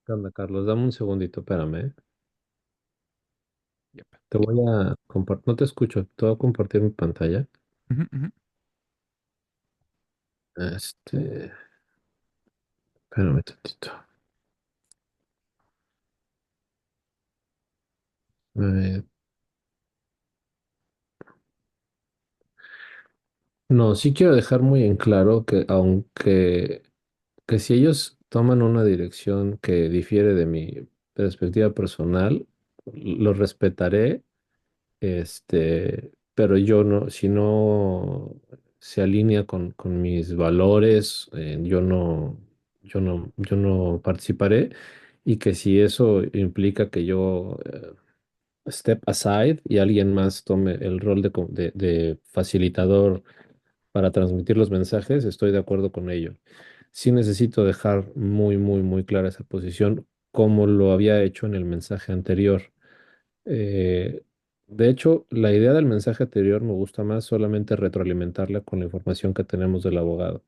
¿Qué onda, Carlos? Dame un segundito, espérame. Yep. Te voy a compartir, no te escucho, te voy a compartir mi pantalla. Ujú, ujú. Espérame tantito. Eh, no, sí quiero dejar muy en claro que que si ellos toman una dirección que difiere de mi perspectiva personal, lo respetaré, pero yo no, si no se alinea con mis valores, yo no participaré. Y que si eso implica que yo step aside y alguien más tome el rol de facilitador para transmitir los mensajes, estoy de acuerdo con ello. Sí necesito dejar muy clara esa posición, como lo había hecho en el mensaje anterior. Eh, de hecho, la idea del mensaje anterior me gusta más solamente retroalimentarla con la información que tenemos del abogado.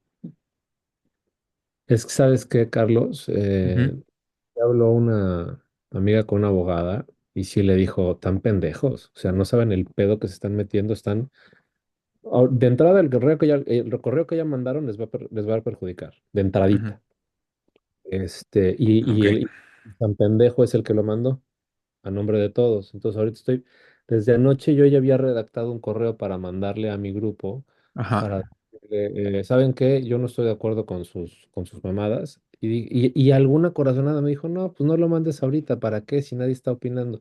Es que, ¿sabes qué, Carlos? Ujú, Habló una amiga con una abogada y sí le dijo, tan pendejos, o sea, no saben el pedo que se están metiendo, de entrada el correo que ya mandaron les va a perjudicar, de ujú. entradita. Ok. El tan pendejo es el que lo mandó a nombre de todos. Entonces desde anoche yo ya había redactado un correo para mandarle a mi grupo para Ajá. decirle, ¿saben qué? Yo no estoy de acuerdo con sus mamadas. Y alguna corazonada me dijo, no, pues no lo mandes ahorita, ¿para qué? Si nadie está opinando.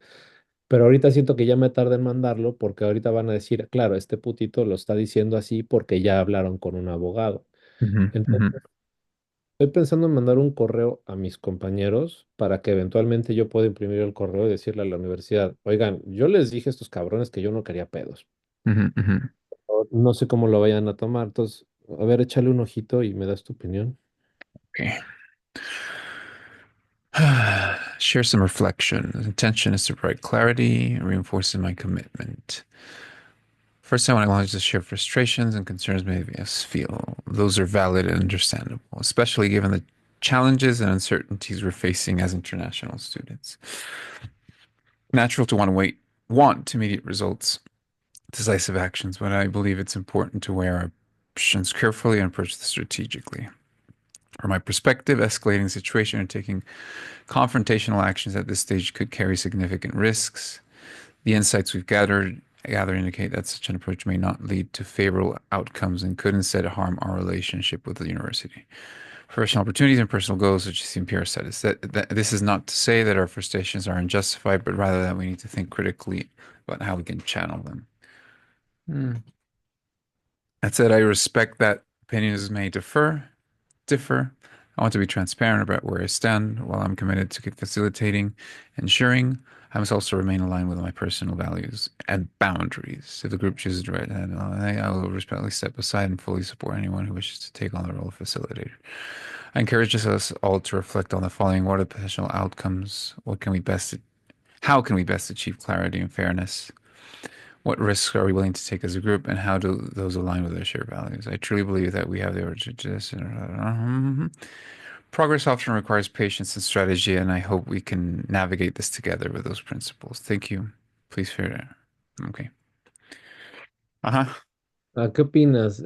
Pero ahorita siento que ya me tardé en mandarlo porque ahorita van a decir, claro, este putito lo está diciendo así porque ya hablaron con un abogado. Ujú, ujú. Entonces, estoy pensando en mandar un correo a mis compañeros para que eventualmente yo pueda imprimir el correo y decirle a la universidad, oigan, yo les dije a estos cabrones que yo no quería pedos. Ujú, ujú. No sé cómo lo vayan a tomar. Entonces, a ver, échale un ojito y me das tu opinión. Okay. Share some reflection. The intention is to provide clarity, reinforcing my commitment. First, I want to acknowledge the shared frustrations and concerns many of us feel. Those are valid and understandable, especially given the challenges and uncertainties we're facing as international students. Natural to want immediate results, decisive actions, but I believe it's important to weigh our options carefully and approach this strategically. From my perspective, escalating the situation and taking confrontational actions at this stage could carry significant risks. The insights gather indicate that such an approach may not lead to favorable outcomes and could instead harm our relationship with the university. Professional opportunities and personal goals, such as the NPR status. That this is not to say that our frustrations are unjustified, but rather that we need to think critically about how we can channel them. Hmm. That said, I respect that opinions may differ. I want to be transparent about where I stand. While I'm committed to facilitating, ensuring, I must also remain aligned with my personal values and boundaries. If the group chooses to write that, I will respectfully step aside and fully support anyone who wishes to take on the role of facilitator. I encourage us all to reflect on the following: what are the potential outcomes? How can we best achieve clarity and fairness? What risks are we willing to take as a group, and how do those align with our shared values? I truly believe that we have the urge to just. Progress often requires patience and strategy, and I hope we can navigate this together with those principles. Thank you. Please fair. Okay. Ajá. ¿Qué opinas?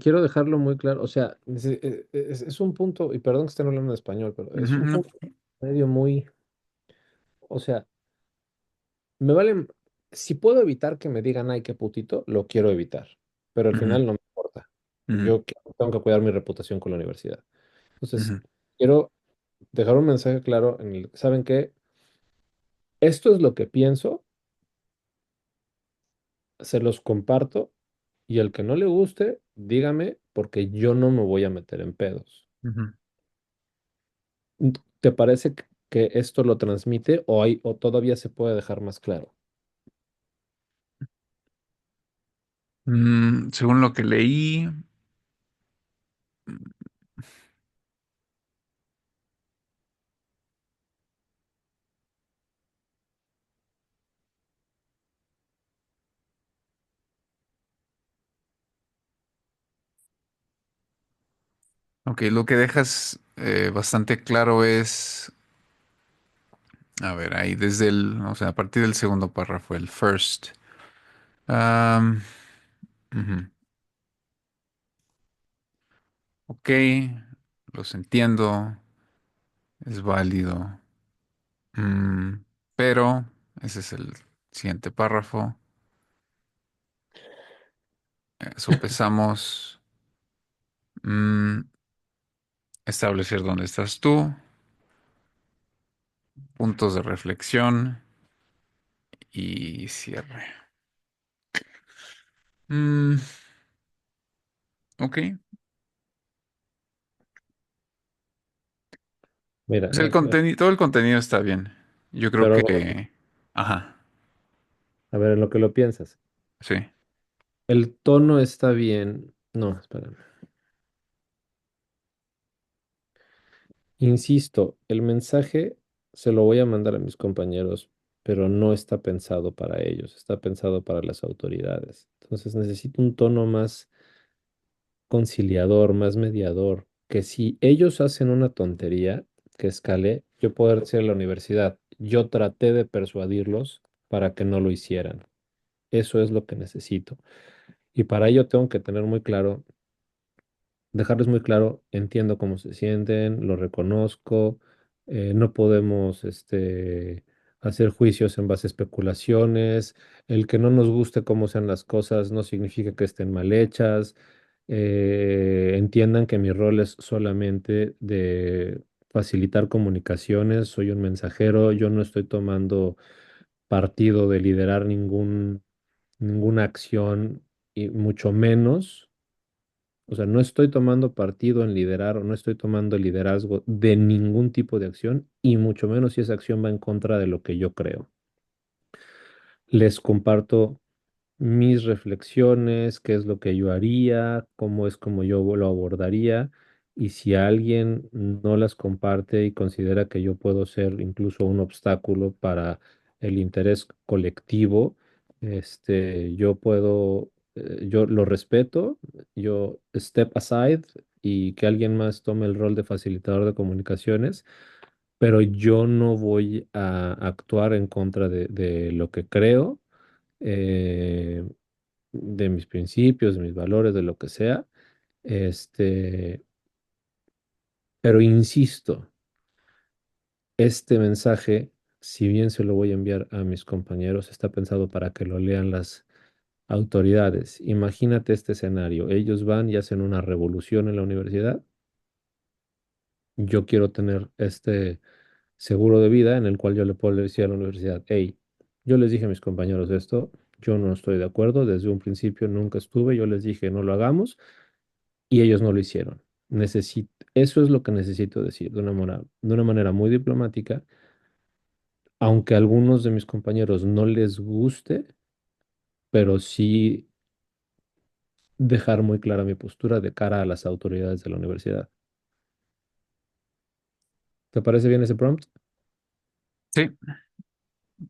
Quiero dejarlo muy claro. O sea, es un punto, y perdón que estén hablando en español, pero es un Ujú, punto medio muy, o sea, me vale, si puedo evitar que me digan, ay, qué putito, lo quiero evitar, pero al ujú, final no me importa. ujú, Tengo que cuidar mi reputación con la universidad. Entonces, ujú, quiero dejar un mensaje claro ¿saben qué? Esto es lo que pienso, se los comparto y al que no le guste, dígame, porque yo no me voy a meter en pedos. ujú. ¿Te parece que esto lo transmite o todavía se puede dejar más claro? Según lo que leí, ok, lo que dejas bastante claro es. A ver, ahí desde o sea, a partir del segundo párrafo, el first. Am, ujú. Ok, los entiendo, es válido. Mm, pero, ese es el siguiente párrafo. Sopesamos mm, establecer dónde estás tú, puntos de reflexión y cierre. Mm, ok. Mira, Pues el contenido, todo el contenido está bien. Yo creo pero que... Ajá, a ver, en lo que lo piensas. sí. El tono está bien. No, espérame. Insisto, el mensaje se lo voy a mandar a mis compañeros, pero no está pensado para ellos, está pensado para las autoridades. Entonces necesito un tono más conciliador, más mediador, que si ellos hacen una tontería que escale, yo puedo decir a la universidad, yo traté de persuadirlos para que no lo hicieran. Eso es lo que necesito. Y para ello tengo que tener muy claro, dejarles muy claro, entiendo cómo se sienten, lo reconozco, no podemos hacer juicios en base a especulaciones, el que no nos guste cómo sean las cosas no significa que estén mal hechas, entiendan que mi rol es solamente de facilitar comunicaciones, soy un mensajero, yo no estoy tomando partido de liderar ninguna acción y mucho menos. O sea, no estoy tomando partido en liderar o no estoy tomando liderazgo de ningún tipo de acción y mucho menos si esa acción va en contra de lo que yo creo. Les comparto mis reflexiones, qué es lo que yo haría, cómo es como yo lo abordaría, y si alguien no las comparte y considera que yo puedo ser incluso un obstáculo para el interés colectivo, yo lo respeto, yo step aside y que alguien más tome el rol de facilitador de comunicaciones, pero yo no voy a actuar en contra de lo que creo, eh, de mis principios, de mis valores, de lo que sea. Este, pero insisto, este mensaje, si bien se lo voy a enviar a mis compañeros, está pensado para que lo lean las autoridades. Imagínate este escenario. Ellos van y hacen una revolución en la universidad. Yo quiero tener este seguro de vida en el cual yo le puedo decir a la universidad, hey, yo les dije a mis compañeros esto, yo no estoy de acuerdo, desde un principio nunca estuve, yo les dije no lo hagamos y ellos no lo hicieron. Eso es lo que necesito decir de una manera muy diplomática, aunque a algunos de mis compañeros no les guste, pero sí dejar muy clara mi postura de cara a las autoridades de la universidad. ¿Te parece bien ese prompt? Sí,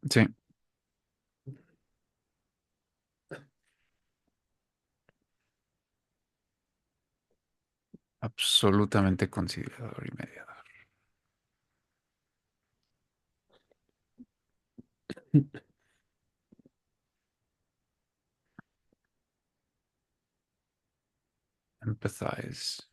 sí, absolutamente conciliador y mediador. Empathize.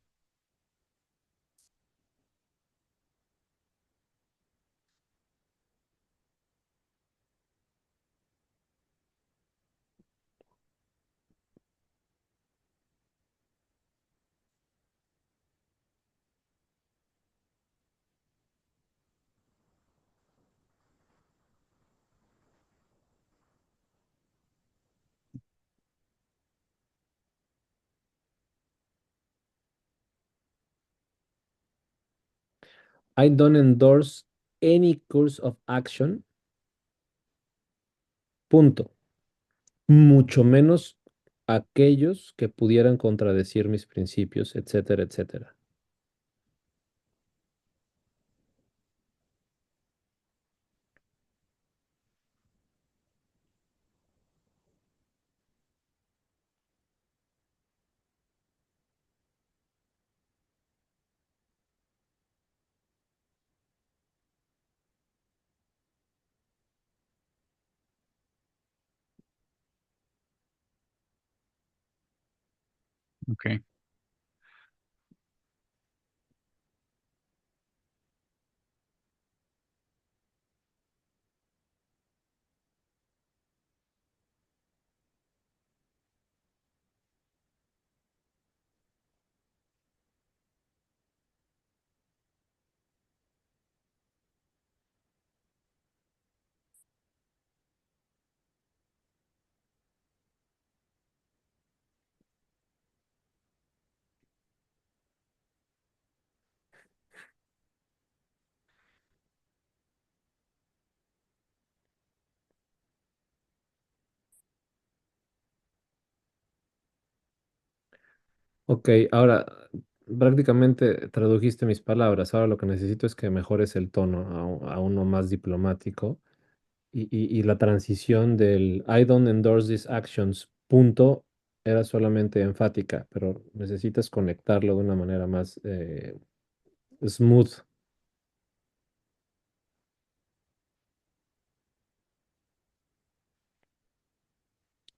I don't endorse any course of action, punto. Mucho menos aquellos que pudieran contradecir mis principios, etcétera, etcétera. Okay. Ok, ahora prácticamente tradujiste mis palabras. Ahora lo que necesito es que mejores el tono a uno más diplomático y la transición del I don't endorse these actions, punto, era solamente enfática, pero necesitas conectarlo de una manera más smooth.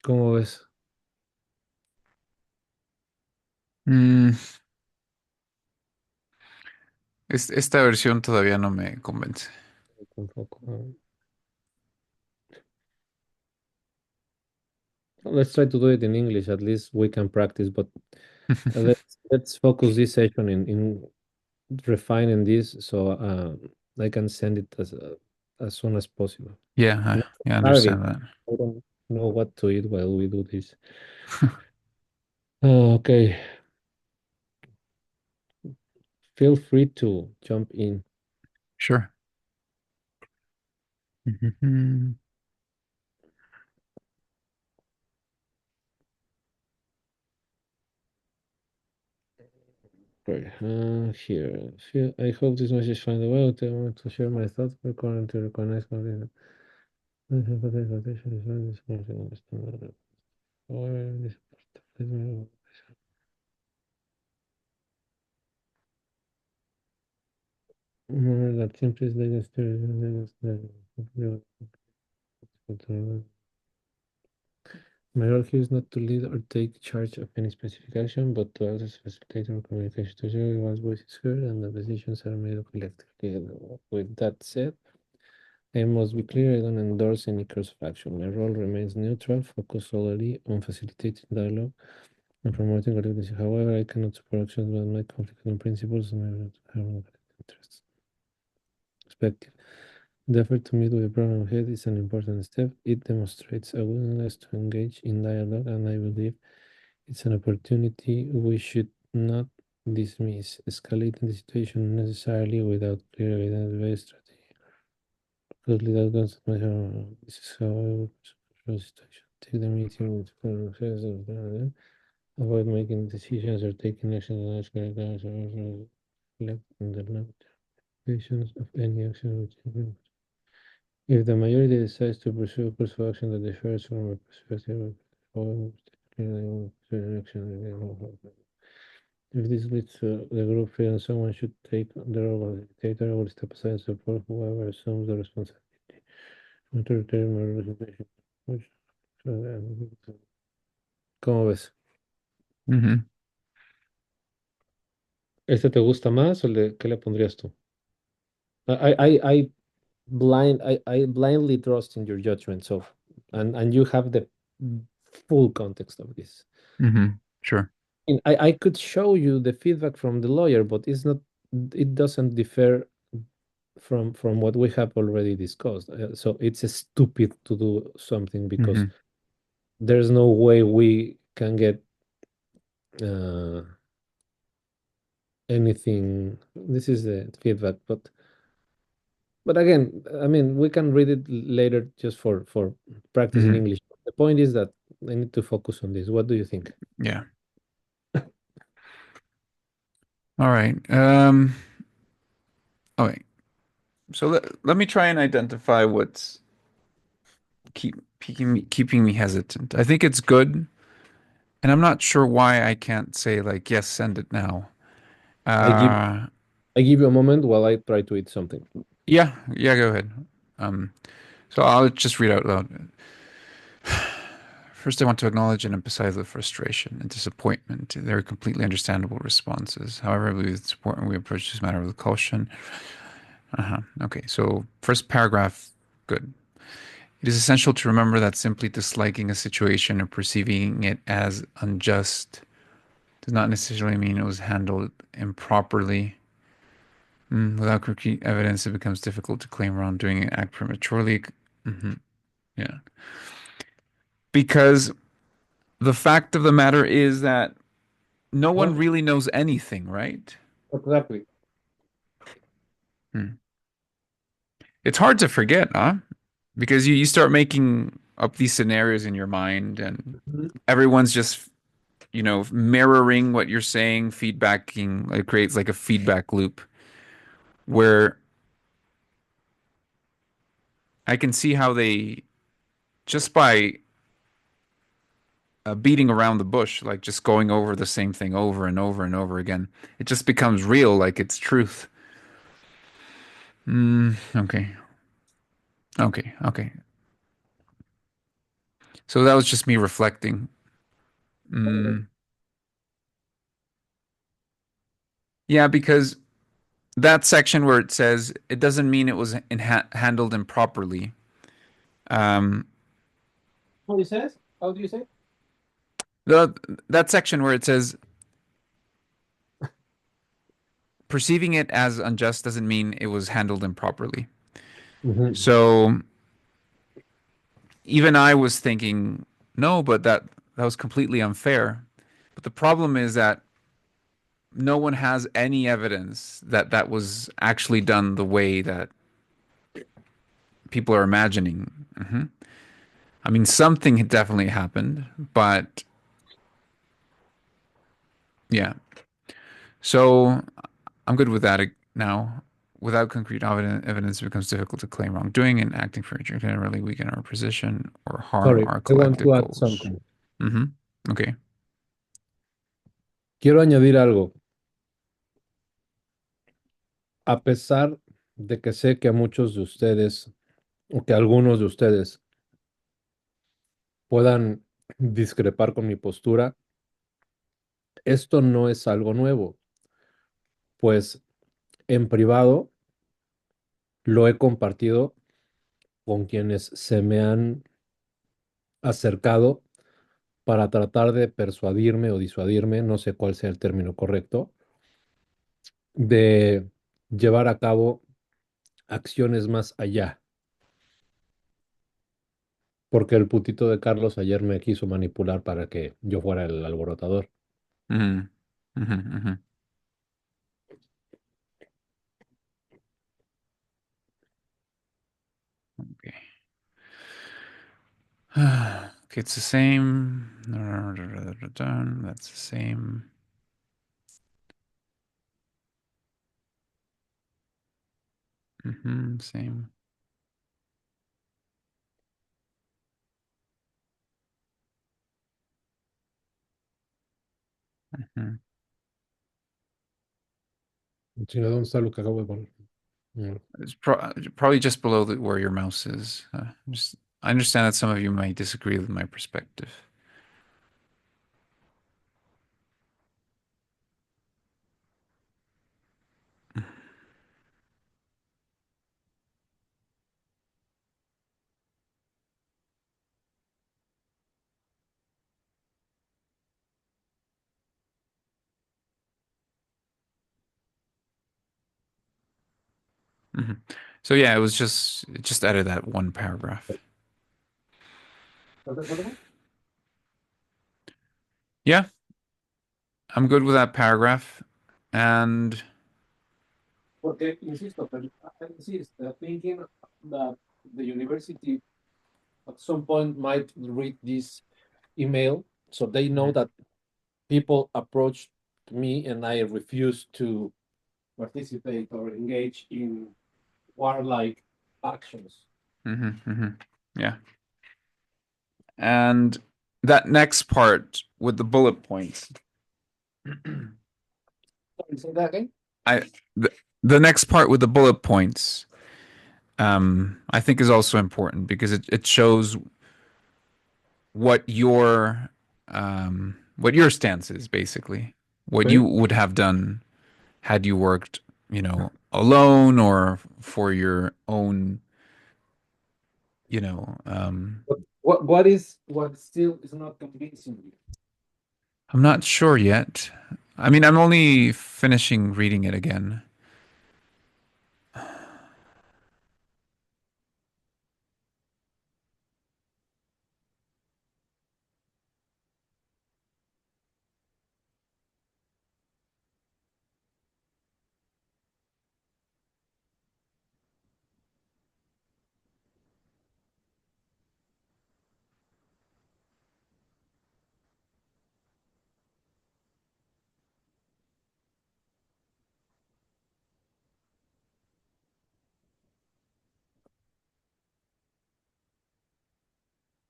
¿Cómo ves? Mm, esta versión todavía no me convence. Tampoco. Let's try to do it in English. At least we can practice. But let's focus this session in refining this so I can send it as soon as possible. Yeah, I'm I starving. understand that. I don't know what to eat while we do this. Okay, feel free to jump in. Sure. Mhm. Right, here. I hope this message finds a way. I want to share my thoughts. We're going to recognize content. That simply is my role here is not to lead or take charge of any specific action, but to act as a facilitator of communication to ensure everyone's voice is heard and the decisions are made collectively. With that said, I must be clear, I don't endorse any course of action. My role remains neutral, focused solely on facilitating dialogue and promoting collective. However, I cannot support actions that might conflict with principles and my interests. Perspective. The effort to meet with the problem ahead is an important step. It demonstrates a willingness to engage in dialogue, and I believe it's an opportunity we should not dismiss. Escalating the situation unnecessarily without clear evidence-based strategy. Closely that goes this is how I would approach the situation. Take the meeting with full success, avoid making decisions or taking action that ask characters or reflect on the limitations of any action which if the majority decides to pursue a course of action that differs from a perspective of if this leads to the group feeling someone should take the role of dictator, I will step aside and support whoever assumes the responsibility. Authoritarian representation. ¿Cómo ves? Mhm. ¿Este te gusta más o qué le pondrías tú? I blindly trust in your judgment, so and you have the full context of this. Sure. I could show you the feedback from the lawyer, but it doesn't differ from what we have already discussed. So it's stupid to do something because Mhm. there's no way we can get uh, anything. This is the feedback, but again, I mean, we can read it later just for practicing Mhm. English. The point is that I need to focus on this. What do you think? Yeah. All right. Okay. So let me try and identify what's keeping me hesitant. I think it's good, and I'm not sure why I can't say like yes, send it now. I give Uh, I give you a moment while I try to eat something. yeah, go ahead. Um, so I'll just read out loud. First, I want to acknowledge and emphasize the frustration and disappointment. They're completely understandable responses. However, I believe it's important we approach this matter with caution. Okay, so first paragraph, good. It is essential to remember that simply disliking a situation or perceiving it as unjust does not necessarily mean it was handled improperly. Without concrete evidence, it becomes difficult to claim wrongdoing and act prematurely. Hmm. Yeah. Because the fact of the matter is that no one Well, really knows anything, right? exactly. Hmm. It's hard to forget, huh? Because you start making up these scenarios in your mind, and Mhm. everyone's just, mirroring what you're saying, feedbacking. It creates like a feedback loop where I can see how they, just by beating around the bush, like just going over the same thing over and over and over again, it just becomes real, like it's truth. Okay. Okay. Okay. So that was just me reflecting. Mm, yeah, because that section where it says it doesn't mean it was handled improperly. Um, What he says? How do you say? the that section where it says perceiving it as unjust doesn't mean it was handled improperly. Mhm. So even I was thinking, no, but that was completely unfair. But the problem is that no one has any evidence that that was actually done the way that people are imagining. Hmm. I mean, something definitely happened, but yeah. So I'm good with that now. Without concrete evidence, it becomes difficult to claim wrongdoing, and acting for injury can really weaken our position or harm Sorry, our I want collective to add goals. something. Hmm. Okay. Quiero añadir algo. A pesar de que sé que a muchos de ustedes, o que algunos de ustedes puedan discrepar con mi postura, esto no es algo nuevo, pues en privado lo he compartido con quienes se me han acercado para tratar de persuadirme o disuadirme, no sé cuál sea el término correcto, de llevar a cabo acciones más allá, porque el putito de Carlos ayer me quiso manipular para que yo fuera el alborotador. Hmm. Hmm. Okay. Okay, it's the same. That's the same. Same. Hmm. Chingada, ¿dónde está lo que acabo de poner? Mm. It's probably just below where your mouse is. I understand that some of you might disagree with my perspective. Hmm. So yeah, it just added that one paragraph. ¿Estás de acuerdo? Yeah, I'm good with that paragraph. And Porque, insisto, pero I insist, thinking that the university at some point might read this email, so they know Mhm, that people approach me and I refuse to participate or engage in warlike actions. yeah. And that next part with the bullet points. Sorry, say that again. I the, the next part with the bullet points, I think is also important because it shows what your stance is basically. What you Okay. would have done had you worked, alone or for your own, you know, um, What still is not convincing you? I'm not sure yet. I mean, I'm only finishing reading it again.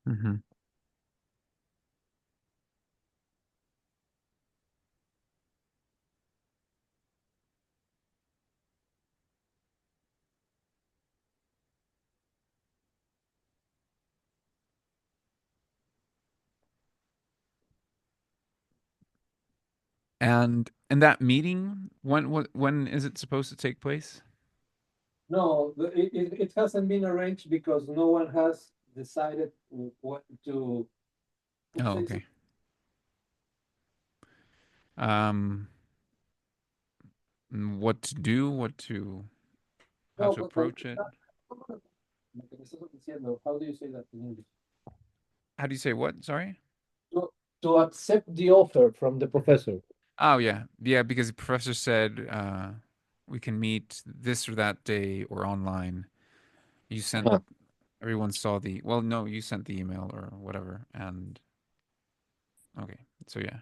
Hmm. And in that meeting, when is it supposed to take place? No, it hasn't been arranged because no one has decided what to. Oh, okay. Um, what to do, how No, to approach it. lo que me estás diciendo, how do you say that in English? How do you say what? Sorry? To, to accept the offer from the professor. Oh yeah, yeah. Because the professor said we can meet this or that day or online. You sent Uh-huh. everyone saw the well, no, you sent the email or whatever, and okay, so yeah.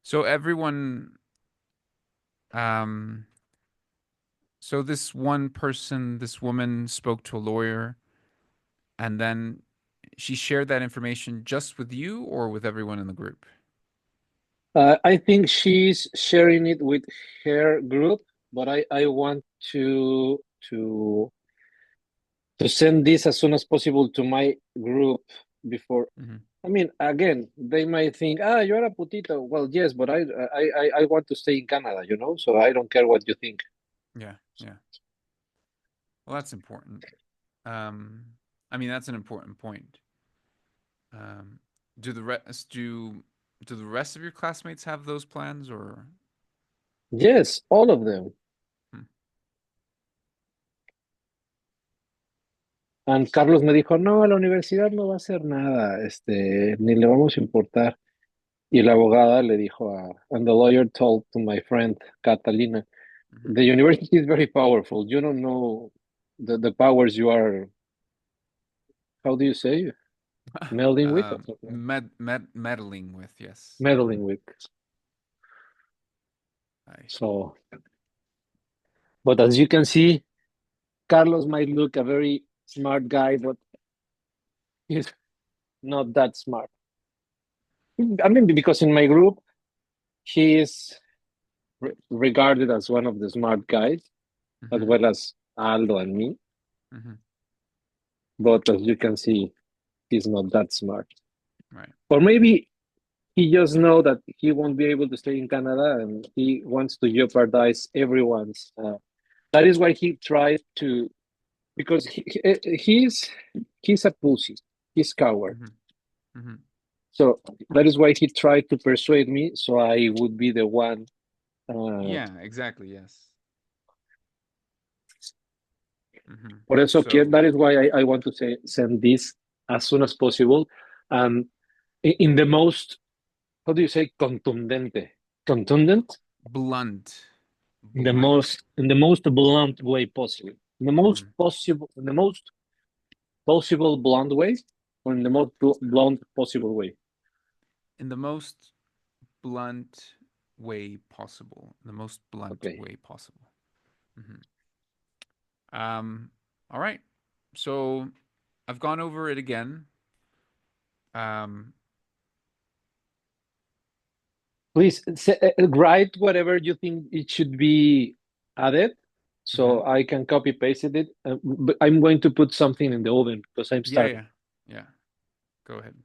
So everyone, um, so this one person, this woman spoke to a lawyer, and then she shared that information just with you or with everyone in the group. I think she's sharing it with her group, but I want to to to send this as soon as possible to my group before. Hmm. I mean, again, they might think, ah, you're a putito. Well, yes, but I want to stay in Canada, so I don't care what you think. Yeah, yeah. Well, that's important. Um, I mean, that's an important point. Um, do the rest do the rest of your classmates have those plans or? Yes, all of them. Hmm. And Carlos me dijo, no, la universidad no va a hacer nada, ni le vamos a importar. Y la abogada le dijo and the lawyer told to my friend Catalina, Hmm. the university is very powerful. You don't know the powers you are, how do you say, melding with? Meddling with, yes. Meddling with. I, So, but as you can see, Carlos might look a very smart guy, but he's not that smart. I mean, because in my group, he is regarded as one of the smart guys, as hmm. well as Aldo and me. Hmm. But as you can see, he's not that smart. Right. Or maybe he just know that he won't be able to stay in Canada, and he wants to jeopardize everyone's. That is why he tried to, because he's a pussy. He's coward. Hmm. Hmm. So that is why he tried to persuade me, so I would be the one. Uh, Yeah, exactly, yes. Hmm. por eso que So that is why I want to say send this as soon as possible, and in the most, how do you say, contundente, contundent, blunt, in the most blunt way possible, in the most Hmm. possible, in the most possible blonde way, or in the most blonde possible way. In the most blunt way possible. The most blunt Okay. way possible. Hmm Um, all right. So I've gone over it again. Um, Please write whatever you think it should be added, mhm. so I can copy paste it. But I'm going to put something in the oven because I'm Yeah, starving. yeah, yeah. Go ahead.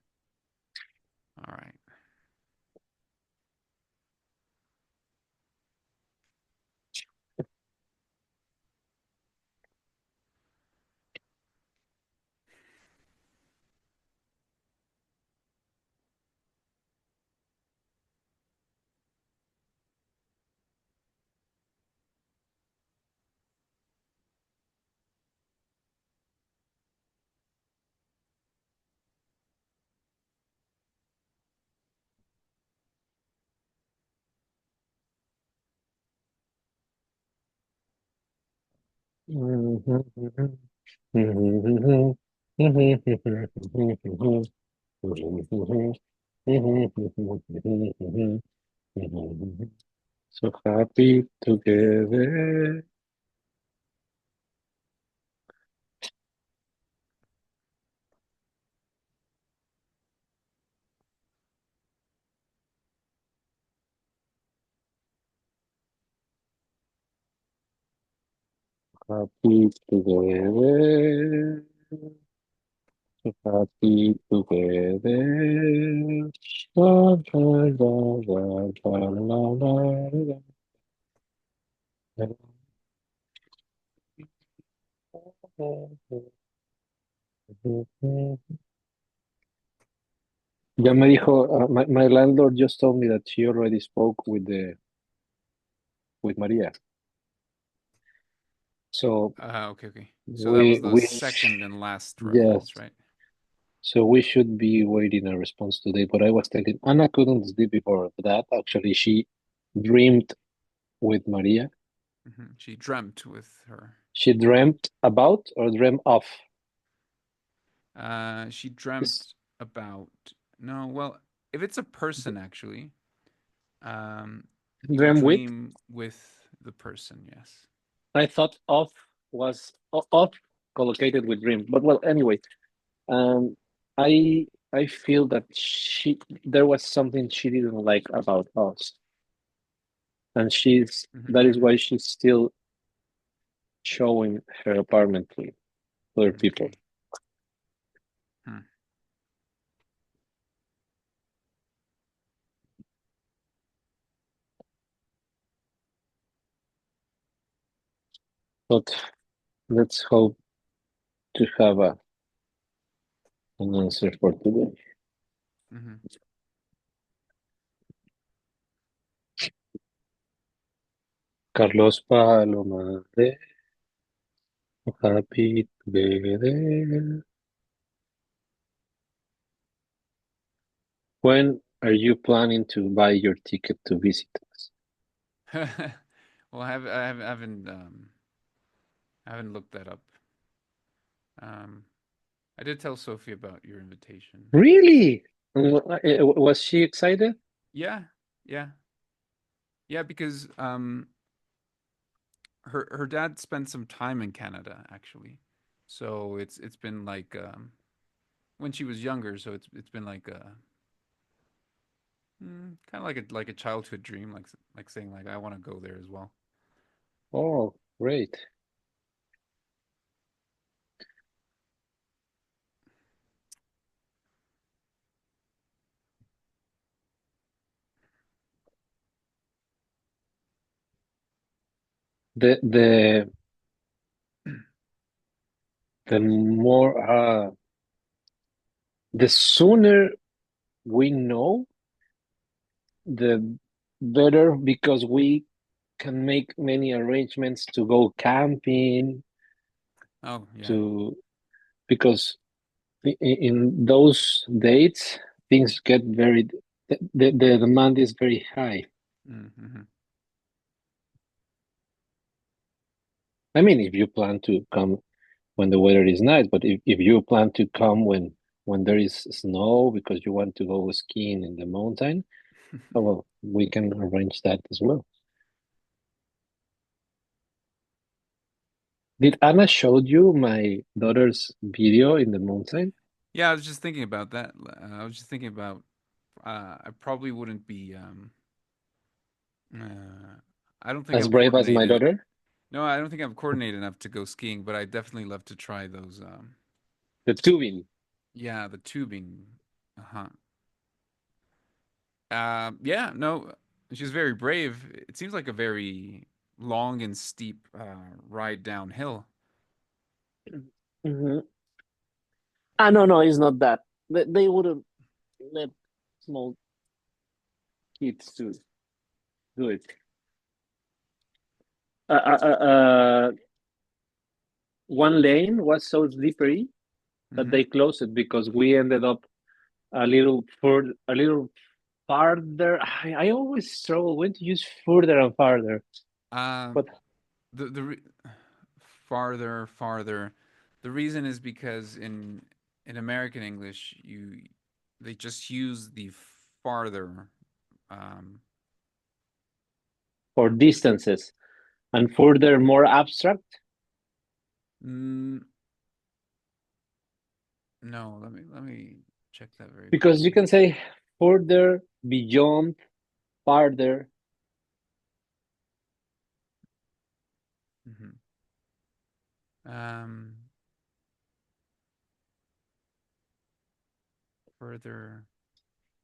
All right. So happy together, happy together, so happy together. La, la, la, la, la, la, la, la. Ya me dijo, my landlord just told me that she already spoke with Maria. So Okay, okay. So that was the we second and last reference, yes. right? So we should be waiting a response today. But I was thinking Anna couldn't sleep before that. Actually, she dreamed with Maria. She dreamt with her. She dreamt about or dreamt of. She This dreamt about. No, well, if it's a person, actually, um, you dream with. dream with the person. Yes. I thought of was of collocated with dream. But well, anyway, um, I feel that she there was something she didn't like about us, and that is Hmm why she's still showing her apartment to other people. Okay. Hmm. But let's hope to have an answer for today. hmm Carlos Palomare, happy together. When are you planning to buy your ticket to visit us? Well, I haven't looked that up. Um, I did tell Sophie about your invitation. Really? Was she excited? Yeah, yeah, yeah. Because her dad spent some time in Canada actually, so it's been like when she was younger. So it's been like kind of like a childhood dream, like saying like I want to go there as well. Oh, great. The the more the sooner we know, the better because we can make many arrangements to go camping, Oh yeah. to because in those dates things get very the demand is very high. Mm-hmm. I mean, if you plan to come when the weather is nice. But if you plan to come when there is snow because you want to go skiing in the mountain, oh well, we can arrange that as well. Did Anna showed you my daughter's video in the mountain? Yeah, I was just thinking about that. I was just thinking about I probably wouldn't be uh, I don't think As I'm brave as my coordinated. daughter? No, I don't think I'm coordinated enough to go skiing, but I definitely love to try those The tubing. yeah, the tubing. Uh-huh. Yeah, no, she's very brave. It seems like a very long and steep ride downhill. Hmm. Ah, no, no, it's not that. They wouldn't let small kids to do it. Uh, uh, uh, uh, One lane was so slippery that Mm-hmm. they closed it because we ended up a little farther. I always struggle when to use further and farther. Uh, But the farther. The reason is because in American English, they just use the farther. Um, for distances and further more abstract mm, no, let me check that very because you quickly. can say further, beyond, farther. Hmm. Um, Further.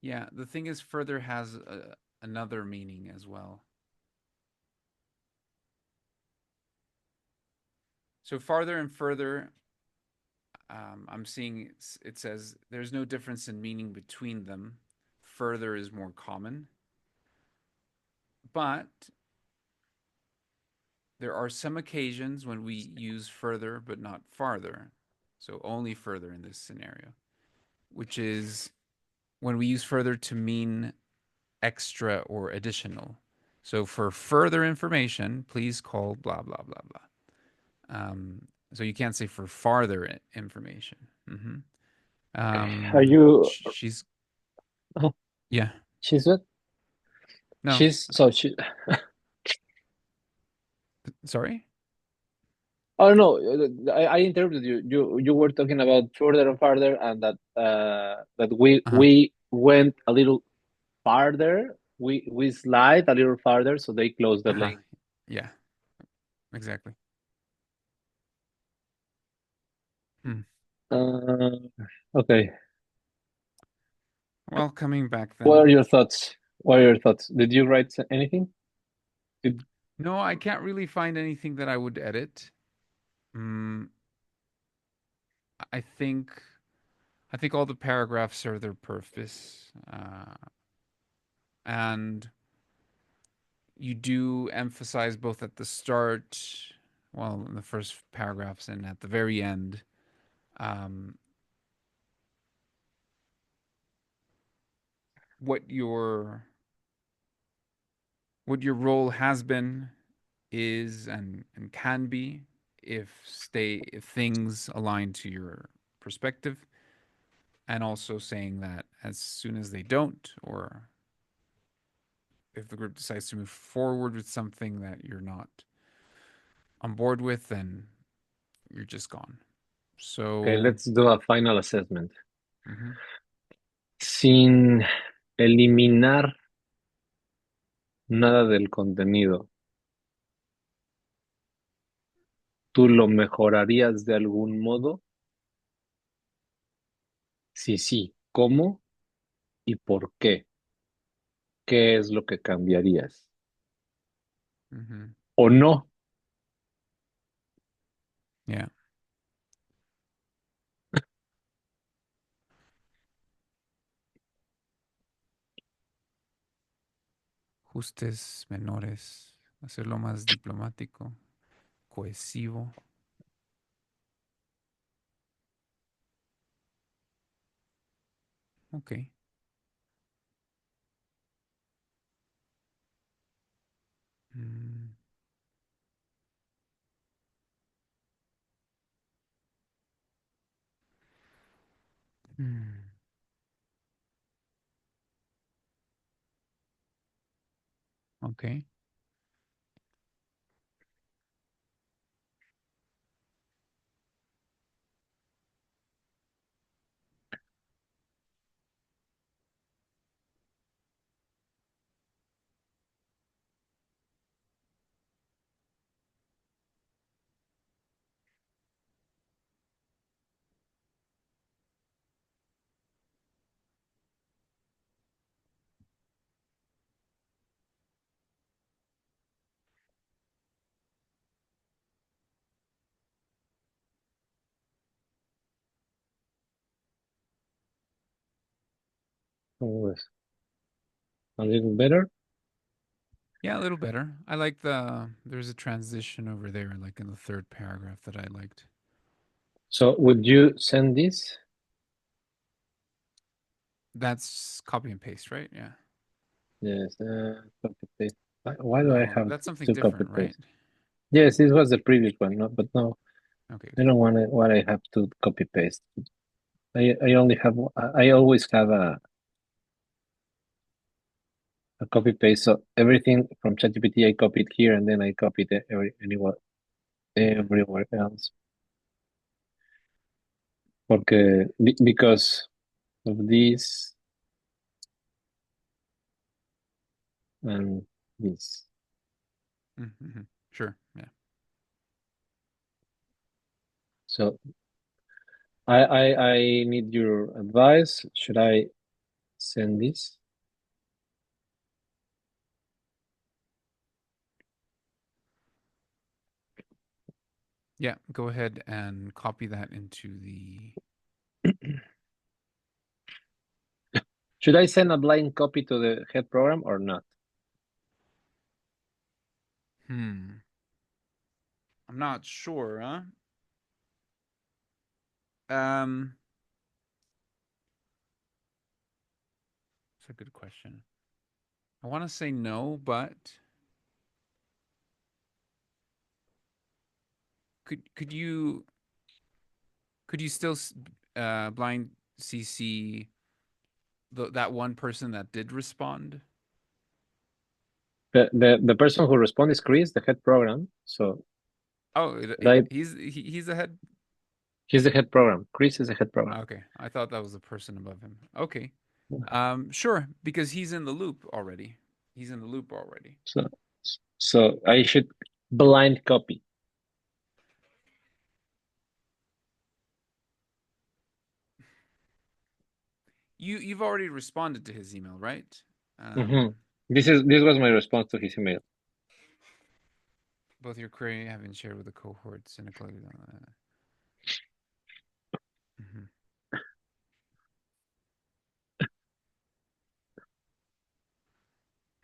Yeah, the thing is, further has another meaning as well. So farther and further, I'm seeing it says there's no difference in meaning between them. Further is more common, but there are some occasions when we use further but not farther. So only further in this scenario, which is when we use further to mean extra or additional. So for further information, please call blah, blah, blah, blah. So you can't say for farther information. Hmm. Are you? She's, Oh, yeah, she's what? no, She's so she. sorry. Oh no, I interrupted you. You were talking about further and farther, and that Uh-huh. we went a little farther. We slide a little farther, so they closed the Uh-huh. lane. Yeah, exactly. Hmm. Uh, okay. Well, coming back What then. are your thoughts? What are your thoughts? Did you write anything? Did, No, I can't really find anything that I would edit. Mm, I think I think all the paragraphs serve their purpose, and you do emphasize both at the start, well, in the first paragraphs, and at the very end, um, what your what your role has been, is, and can be if things align to your perspective, and also saying that as soon as they don't, or if the group decides to move forward with something that you're not on board with, then you're just gone. okay, So, let's do a final assessment. mhm, Sin eliminar nada del contenido, ¿tú lo mejorarías de algún modo? Sí, sí. ¿Cómo y por qué? ¿Qué es lo que cambiarías? mhm, ¿O no? yeah, ajustes menores, hacerlo más diplomático, cohesivo. Ok. Mm, Hmm. Okay. Oh, yes. A little better. Yeah, a little better. I like there's a transition over there, like in the third paragraph that I liked. So would you send this? That's copy and paste, right? Yeah. Yes. Copy paste. Why do I No, have that's something to copy different, right? paste? Yes, this was the previous one. No, but no, Okay, I okay. don't want it. What I have to copy paste. I only have. I always have a copy paste. So everything from ChatGPT I copied here, and then I copied it Hmm. everywhere else. Because of this and this. Mm-hmm. Sure. Yeah. So I need your advice. Should I send this? Yeah. Go ahead and copy that into the. Should I send a blind copy to the head program or not? Hmm. I'm not sure, huh? Um, it's a good question. I want to say no, but could you still blind CC that one person that did respond? The person who responds is Chris, the head program. So Oh, I he's the head. he's the head program. Chris is the head program. Okay, I thought that was the person above him. Okay, sure, because he's in the loop already. He's in the loop already. So so I should blind copy. You've already responded to his email, right? Hmm. Um, This was my response to his email. both your query have been shared with the cohorts in a mhm.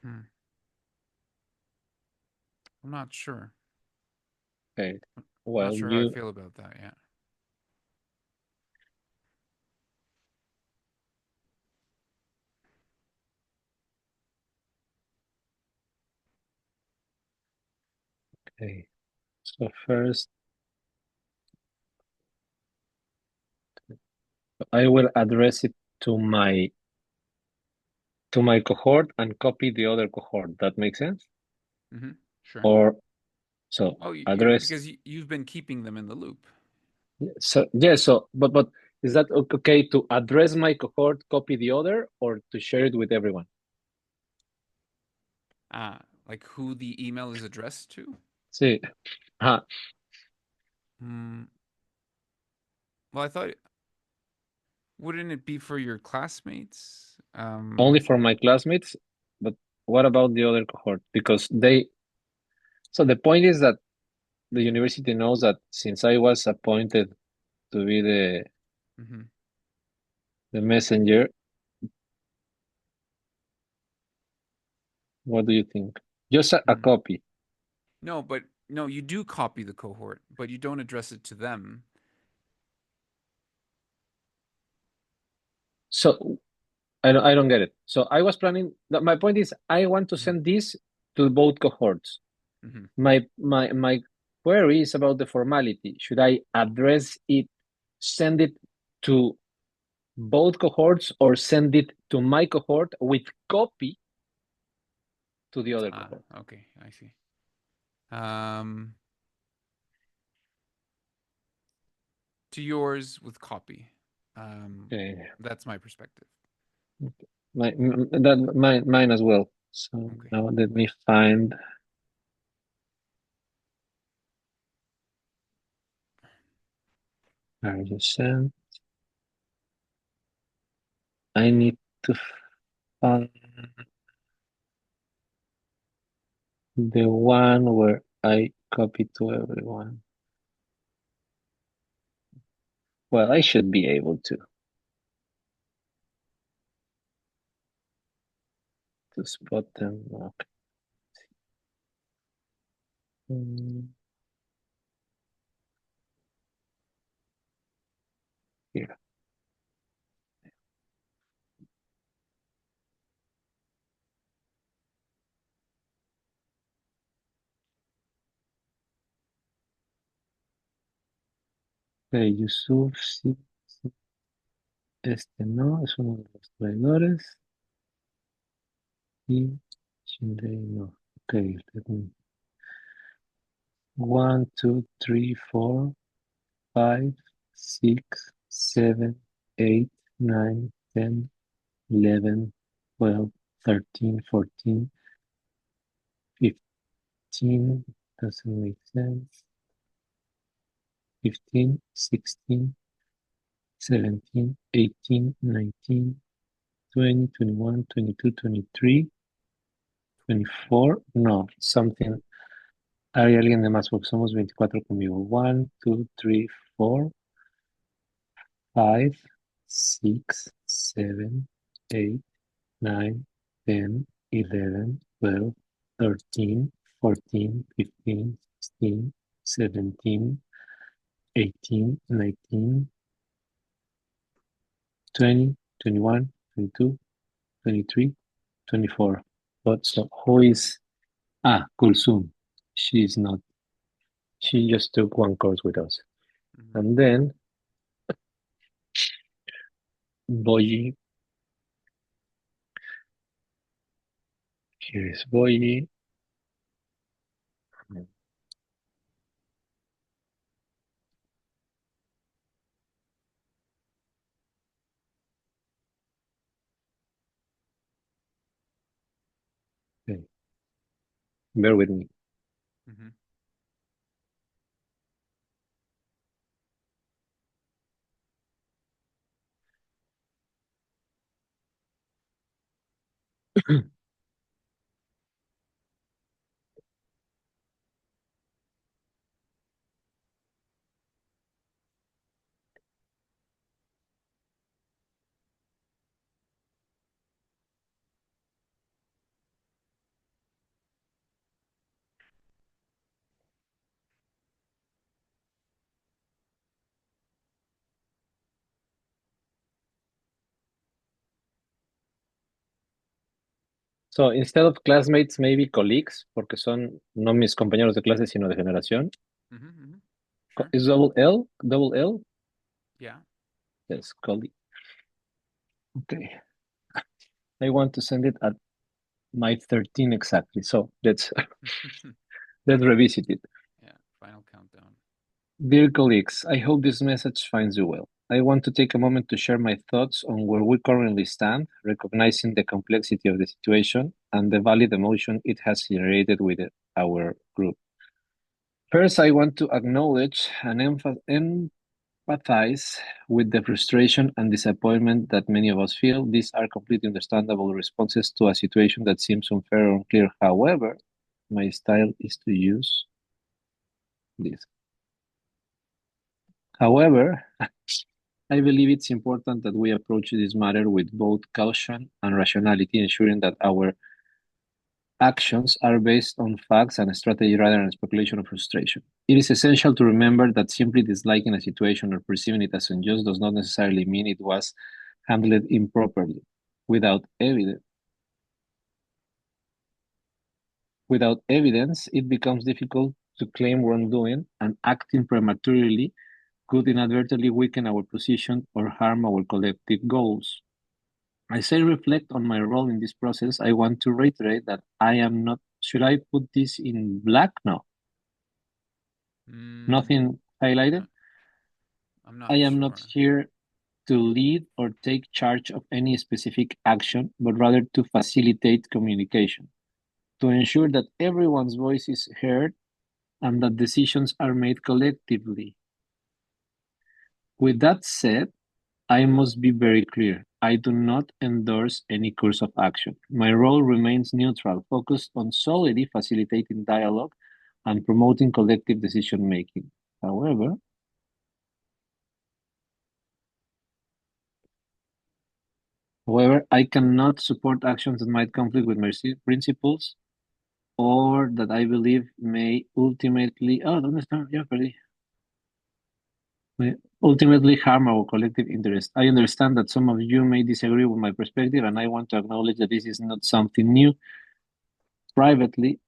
Hmm. I'm not sure. Okay. I'm not Well, sure how I feel about that yet. okay. So first I will address it to my cohort and copy the other cohort. That makes sense? Hmm. Sure. Or so Oh, address. because you've been keeping them in the loop. So yeah. So but is that okay to address my cohort, copy the other, or to share it with everyone? Like who the email is addressed to? See, Hmm. Well, I thought wouldn't it be for your classmates? only for my classmates. But what about the other cohort? Because they. So the point is that the university knows that since I was appointed to be Mhm. the messenger, what do you think? Just a Hmm. copy. No, but no, you do copy the cohort, but you don't address it to them. So I don't get it. So I was planning. My point is, I want to Hmm. send this to both cohorts. Hmm. My query is about the formality. Should I address it, send it to both cohorts or send it to my cohort with copy to the other Ah, cohort. okay, I see. Um, to yours with copy. Um, Okay. that's my perspective. Mine as well. So Okay. now let me find. I just sent. I need to find the one where I copy to everyone. Well, I should be able to spot them. Okay. Here. Okay, Yusuf, sí, sí. Este no, es uno de los traidores. Y Shinrei no. Okay, let me. 1, 2, 3, 4, 5, 6, 7, 8, 9, 10, 11, 12, 13, 14, 15, doesn't make sense. 15, 16, 17, 18, 19, 20, 21, 22, 23, 24. No, something. Hay alguien de más porque somos 24 conmigo. 1, 2, 3, 4, 5, 6, 7, 8, 9, 10, 11, 12, 13, 14, 15, 16, 17, 18, 19, 20, 21, 22, 23, 24. But so who is Kulsum? She is not. She just took one course with us. Mm-hmm. And then Boyi, here is Boyi. Okay, bear with me. Mm-hmm. So instead of classmates, maybe colleagues, porque son no mis compañeros de clase, sino de generación. Mm-hmm. Mm-hmm. Sure. Is double L? Double L? Yeah. Yes, colleague. Okay. I want to send it at my 13 exactly. So let's revisit it. Yeah. Final countdown. Dear colleagues, I hope this message finds you well. I want to take a moment to share my thoughts on where we currently stand, recognizing the complexity of the situation and the valid emotion it has generated with our group. First, I want to acknowledge and empathize with the frustration and disappointment that many of us feel. These are completely understandable responses to a situation that seems unfair or unclear. However, my style is to use this. However, I believe it's important that we approach this matter with both caution and rationality, ensuring that our actions are based on facts and strategy rather than speculation or frustration. It is essential to remember that simply disliking a situation or perceiving it as unjust does not necessarily mean it was handled improperly. Without evidence, without evidence, it becomes difficult to claim wrongdoing, and acting prematurely could inadvertently weaken our position or harm our collective goals. As I reflect on my role in this process, I want to reiterate that I am not, should I put this in black? No, Mm, nothing highlighted. no, I'm I not am not sure. here to lead or take charge of any specific action, but rather to facilitate communication, to ensure that everyone's voice is heard and that decisions are made collectively. With that said, I must be very clear. I do not endorse any course of action. My role remains neutral, focused on solely facilitating dialogue and promoting collective decision making. However, however, I cannot support actions that might conflict with my principles or that I believe may ultimately, oh, ¿dónde está? Ya perdí. May ultimately harm our collective interest. I understand that some of you may disagree with my perspective, and I want to acknowledge that this is not something new. Privately,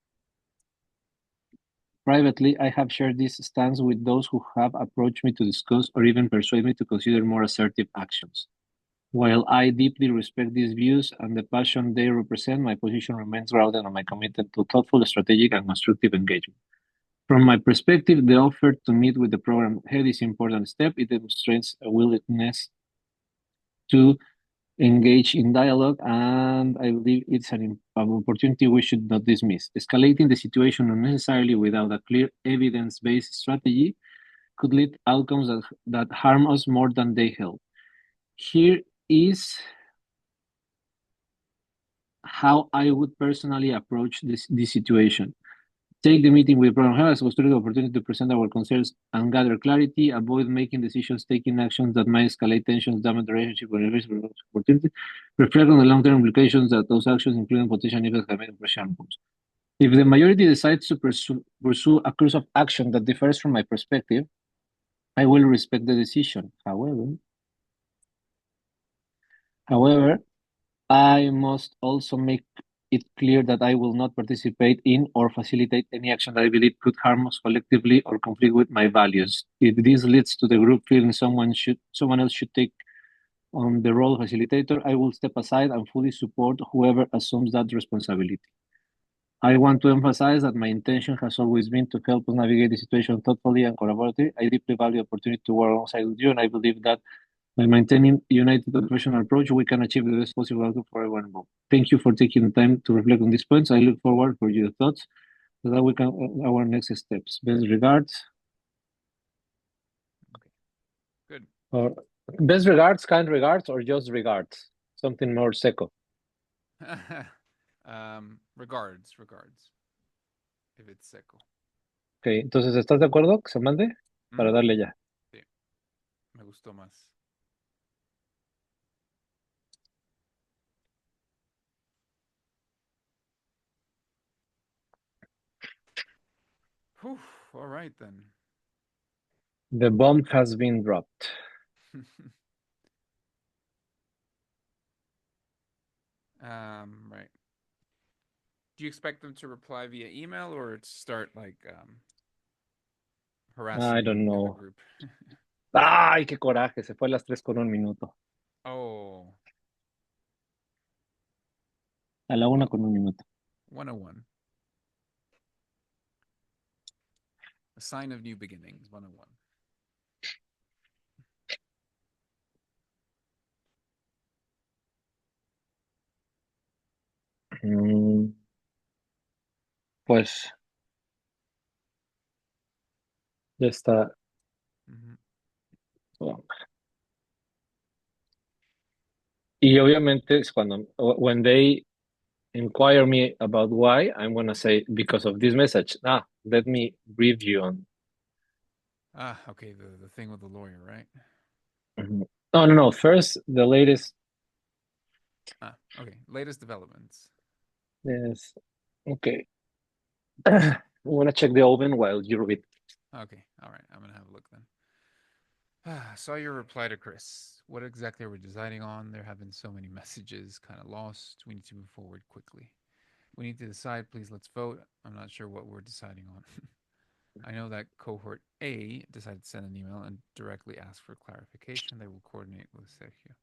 Privately, I have shared this stance with those who have approached me to discuss or even persuade me to consider more assertive actions. While I deeply respect these views and the passion they represent, my position remains grounded on my commitment to thoughtful, strategic, and constructive engagement. From my perspective, the offer to meet with the program head is an important step. It demonstrates a willingness to engage in dialogue, and I believe it's an opportunity we should not dismiss. Escalating the situation unnecessarily without a clear evidence-based strategy could lead outcomes that harm us more than they help. Here is how I would personally approach this situation. Take the meeting with program head as a constructive opportunity to present our concerns and gather clarity. Avoid making decisions, taking actions that might escalate tensions, damage the relationship, or increase opportunity. Reflect on the long-term implications that those actions, including potential effects, have made on pressure outcomes. If the majority decides to pursue a course of action that differs from my perspective, I will respect the decision. However, I must also make it clear that I will not participate in or facilitate any action that I believe could harm us collectively or conflict with my values. If this leads to the group feeling someone else should take on the role of facilitator, I will step aside and fully support whoever assumes that responsibility. I want to emphasize that my intention has always been to help us navigate the situation thoughtfully and collaboratively. I deeply value the opportunity to work alongside with you, and I believe that by maintaining a united professional approach, we can achieve the best possible outcome for everyone involved. Thank you for taking the time to reflect on these points. I look forward for your thoughts so that we can our next steps. Best regards, Okay, good. or best regards, kind regards, or just regards. Something more seco. Regards, regards. If it's seco. Ok, entonces, ¿estás de acuerdo que se mande? Para Ujú, darle ya. sí, me gustó más. Whew, all right then. The bomb has been dropped. Right. Do you expect them to reply via email or to start like I harassing don't you in the know. group? ¡Ay, qué coraje! Se fue a las 3 con 1 minuto. Oh, A la una one, con 1 minuto. 101. A sign of new beginnings, 101. Mm, pues ya está. Mhm. Y obviamente es cuando, when they inquire me about why, I'm gonna say because of this message. Let me brief you on. Ah, okay, the thing with the lawyer, right? Mhm. No, no, no. First, the latest. Ah, okay. Latest developments. Yes. Okay. I'm gonna check the oven while you read. Okay, all right. I'm gonna have a look then. Ah, saw your reply to Chris. What exactly are we deciding on? There have been so many messages, kind of lost. We need to move forward quickly. We need to decide. Please, let's vote. I'm not sure what we're deciding on. I know that cohort A decided to send an email and directly ask for clarification. They will coordinate with Sergio.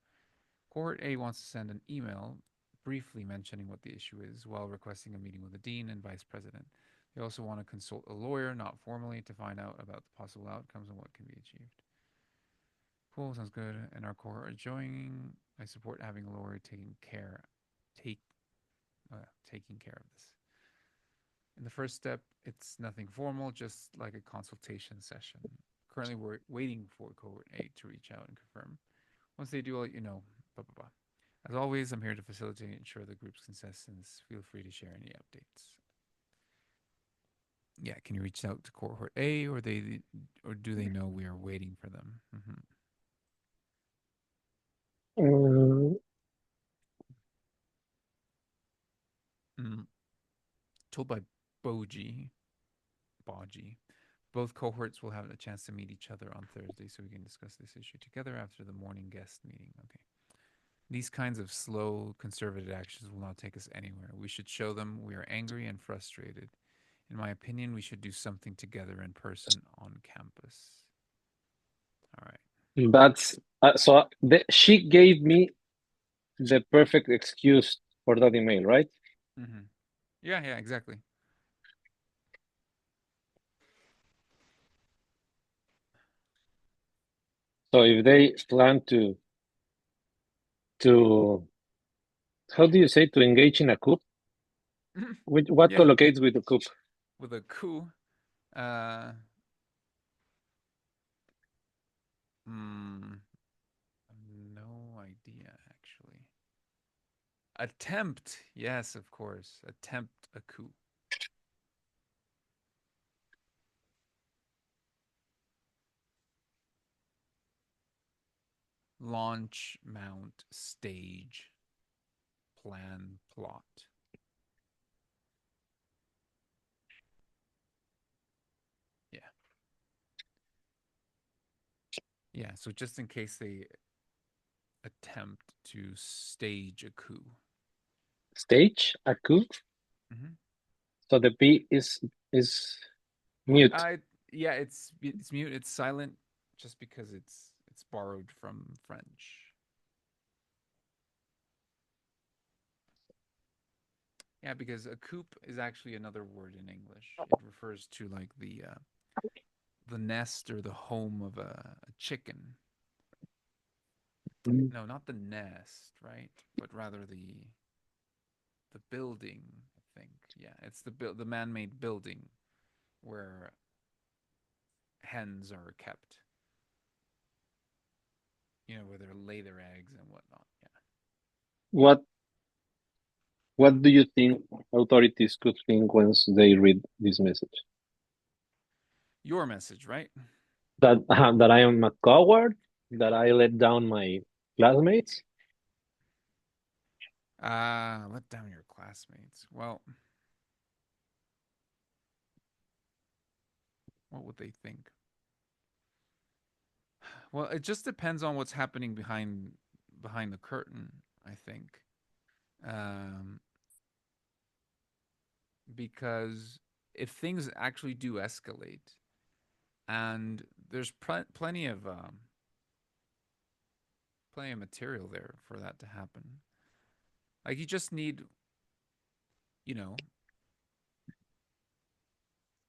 Cohort A wants to send an email briefly mentioning what the issue is while requesting a meeting with the dean and vice president. They also want to consult a lawyer, not formally, to find out about the possible outcomes and what can be achieved. Cool, sounds good. And our cohort are joining. I support having a lawyer take taking care of this. In the first step, it's nothing formal, just like a consultation session. Currently, we're waiting for cohort A to reach out and confirm. Once they do, I'll let you know. Blah blah blah. As always, I'm here to facilitate and ensure the group's consensus. Feel free to share any updates. Yeah, can you reach out to cohort A, or do they know we are waiting for them? Mm, Mm. Told by Boji, Baji, both cohorts will have a chance to meet each other on Thursday, so we can discuss this issue together after the morning guest meeting. Okay. These kinds of slow, conservative actions will not take us anywhere. We should show them we are angry and frustrated. In my opinion, we should do something together in person on campus. All right. That's she gave me the perfect excuse for that email, right? Mm-hmm. Yeah, yeah, exactly. So if they plan to how do you say to engage in a coup? What Yeah, collocates with the coup? with a coup. Uh, mm, no idea actually. Attempt, yes, of course. Attempt a coup. Launch, mount, stage, plan, plot. Yeah. Yeah, so just in case they attempt to stage a coup. Stage a coup. Mm-hmm. So the P is mute. Yeah, it's mute. It's silent, just because it's borrowed from French. Yeah, because a coup is actually another word in English. It refers to like the nest or the home of a chicken. No, not the nest, right? But rather the building. I think. Yeah, it's the man-made building where hens are kept. Where they lay their eggs and whatnot. Yeah. What what do you think authorities could think once they read this message? Your message, right? That I am a coward, that I let down my classmates. Let down your classmates. Well, what would they think? Well, it just depends on what's happening behind the curtain, I think. Um, because if things actually do escalate, and there's plenty of material there for that to happen. Like you just need, you know,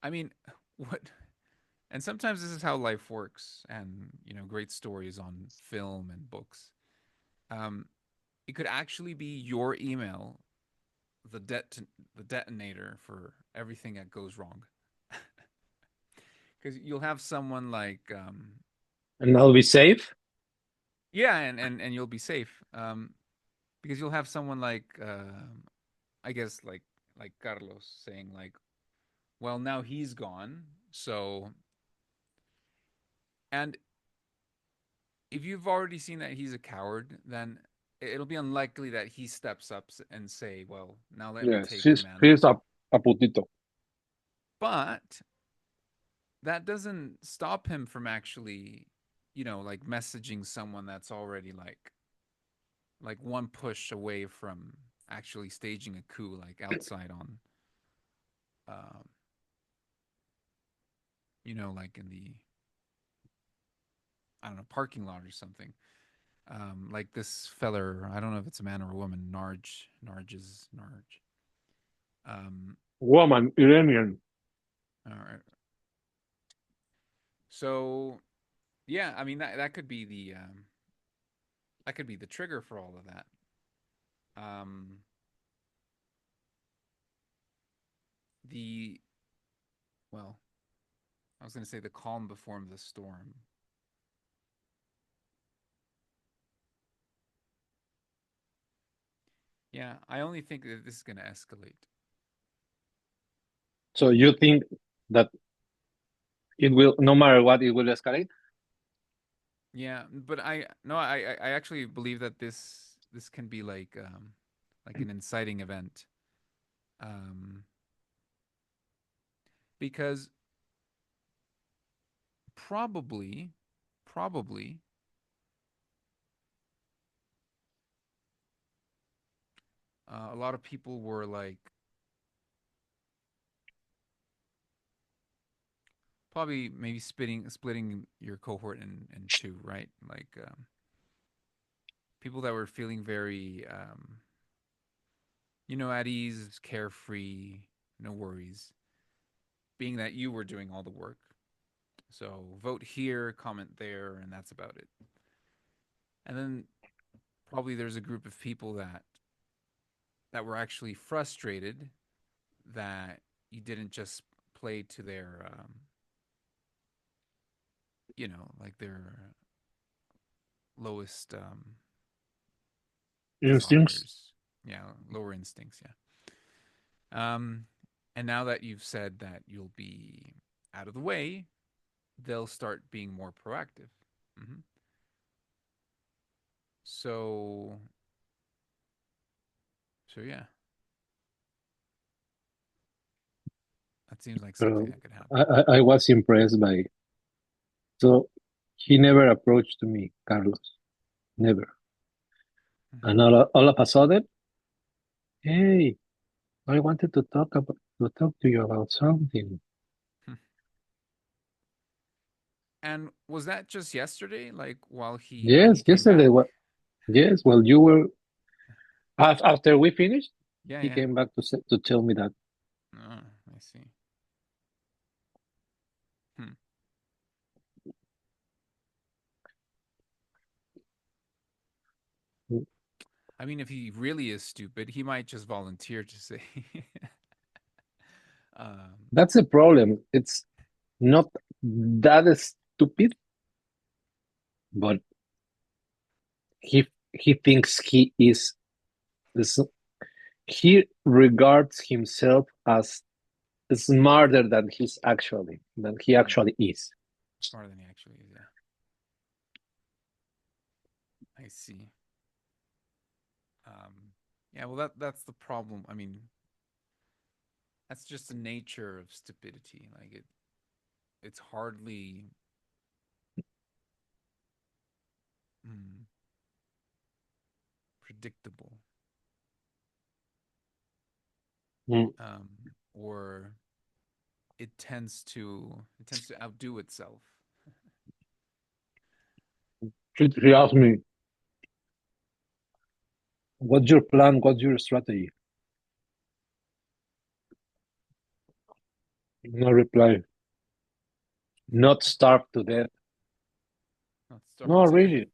I mean, what and sometimes this is how life works, and great stories on film and books. Um, it could actually be your email, the detonator for everything that goes wrong, because you'll have someone like, And I'll be safe. yeah, and you'll be safe, because you'll have someone like, I guess like Carlos saying like, well, now he's gone, so. And if you've already seen that he's a coward, then it'll be unlikely that he steps up and say, "Well, now let me Yes, take command of she's it." a putito. But that doesn't stop him from actually, like messaging someone that's already like one push away from actually staging a coup, like outside on, um, like in the, I don't know, parking lot or something. Like this feller, I don't know if it's a man or a woman, Narge. Um, Woman, Iranian. all right. So yeah, I mean that could be the trigger for all of that. Um, the well, I was going to say the calm before the storm. Yeah, I only think that this is going to escalate. So you think that it will, no matter what, it will escalate? Yeah, but I no, I actually believe that this can be like an inciting event. Um, because probably a lot of people were like probably maybe splitting your cohort in two, right? Like people that were feeling very at ease, carefree, no worries, being that you were doing all the work. So vote here, comment there, and that's about it. And then probably there's a group of people that were actually frustrated that you didn't just play to their like their lowest Instincts? desires, yeah, lower instincts, yeah. um and now that you've said that you'll be out of the way, they'll start being more proactive. hmm so yeah, that seems like Uh, something that could I, happen. I was impressed by, so he never approached me, Carlos, never. hmm And all of a sudden, hey, I wanted to talk to you about something. And was that just yesterday, like while he Yes, came yesterday. back? What? Yes, well, you were after we finished. Yeah, He yeah. came back to tell me that. Oh, I see. Hmm. I mean, if he really is stupid, he might just volunteer to say. um, That's the problem. It's not that stupid, but he thinks is- he regards himself as smarter than he hmm. actually is. Smarter than he actually is. Yeah, I see. Yeah, well, that's the problem. I mean, that's just the nature of stupidity. Like it's hardly mm, predictable, Mm. um, or it tends to outdo itself. He asked me, "What's your plan? What's your strategy?" No reply. Not starve to death. Not starve No, to death. really,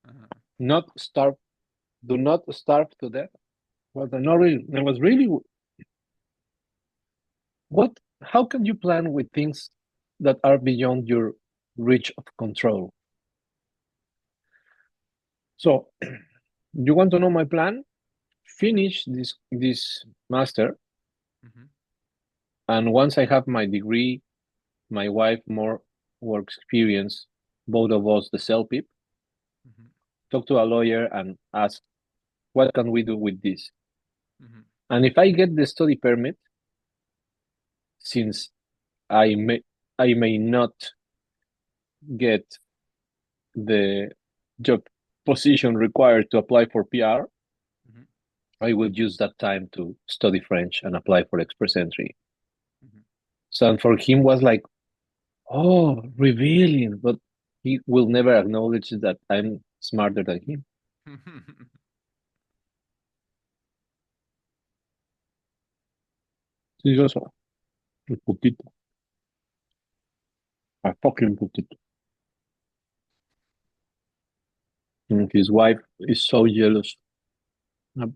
Uh-huh. not starve. Do not starve to death. Well, not really. It was really what? How can you plan with things that are beyond your reach of control? So, you want to know my plan? Finish this master, Mm-hmm. and once I have my degree, my wife more work experience, both of us the self-pip, Mm-hmm. talk to a lawyer and ask what can we do with this. Mm-hmm. And if I get the study permit, since I may I may not get the job position required to apply for PR, Mm-hmm. I will use that time to study French and apply for express entry. Mm-hmm. So and for him was like, Oh, revealing, but he will never acknowledge that I'm smarter than him. Sí, yo soy un poquito, a fucking poquito. And his wife is so jealous uh,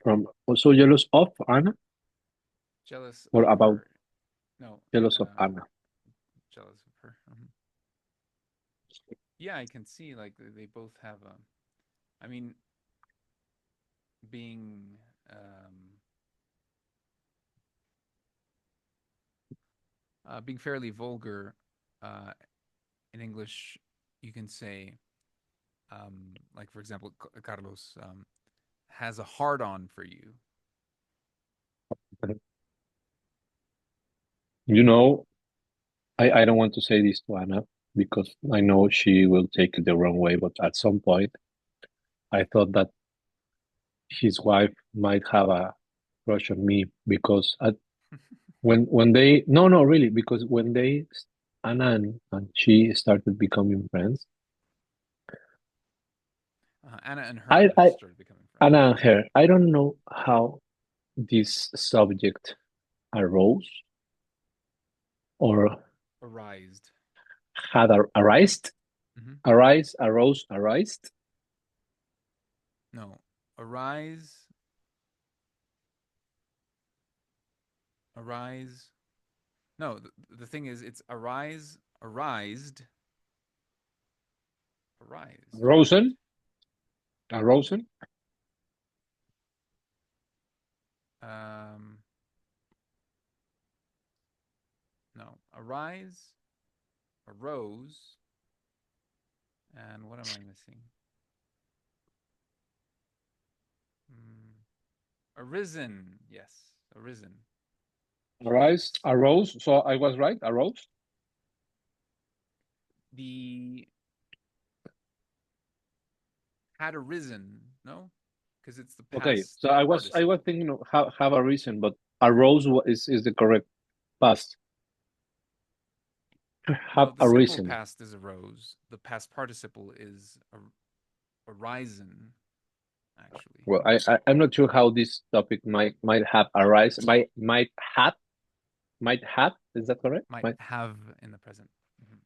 from, so jealous of Anna Jealous or of about her. No, jealous of Anna. jealous of her. Yeah, I can see like they both have I mean, being being fairly vulgar uh, in English, you can say like for example, Carlos has a hard on for you. You know, I don't want to say this to Anna because I know she will take it the wrong way, but at some point I thought that his wife might have a crush on me because when they no really because when they Anna and she started becoming friends, Anna and I her I started becoming friends. Anna and her, I don't know how this subject arose or Arised. had arised, Mm-hmm. arose, arised. No, arise, arise. No, the thing is, it's arise, arised, arised, right? Rosen, Rosen. Um, no, arise, arose, and what am I missing? Mm, arisen, yes, arisen. Arise, arose. So I was right. Arose. The had arisen, no, because it's the Okay. past So I was participle. thinking of have a reason, but arose is the correct past. No, Have the a simple reason. past is arose. The past participle is arisen, actually. Well, I'm not sure how this topic might have arise. Might have. Is that correct? Might Might. have in the present. Mhm.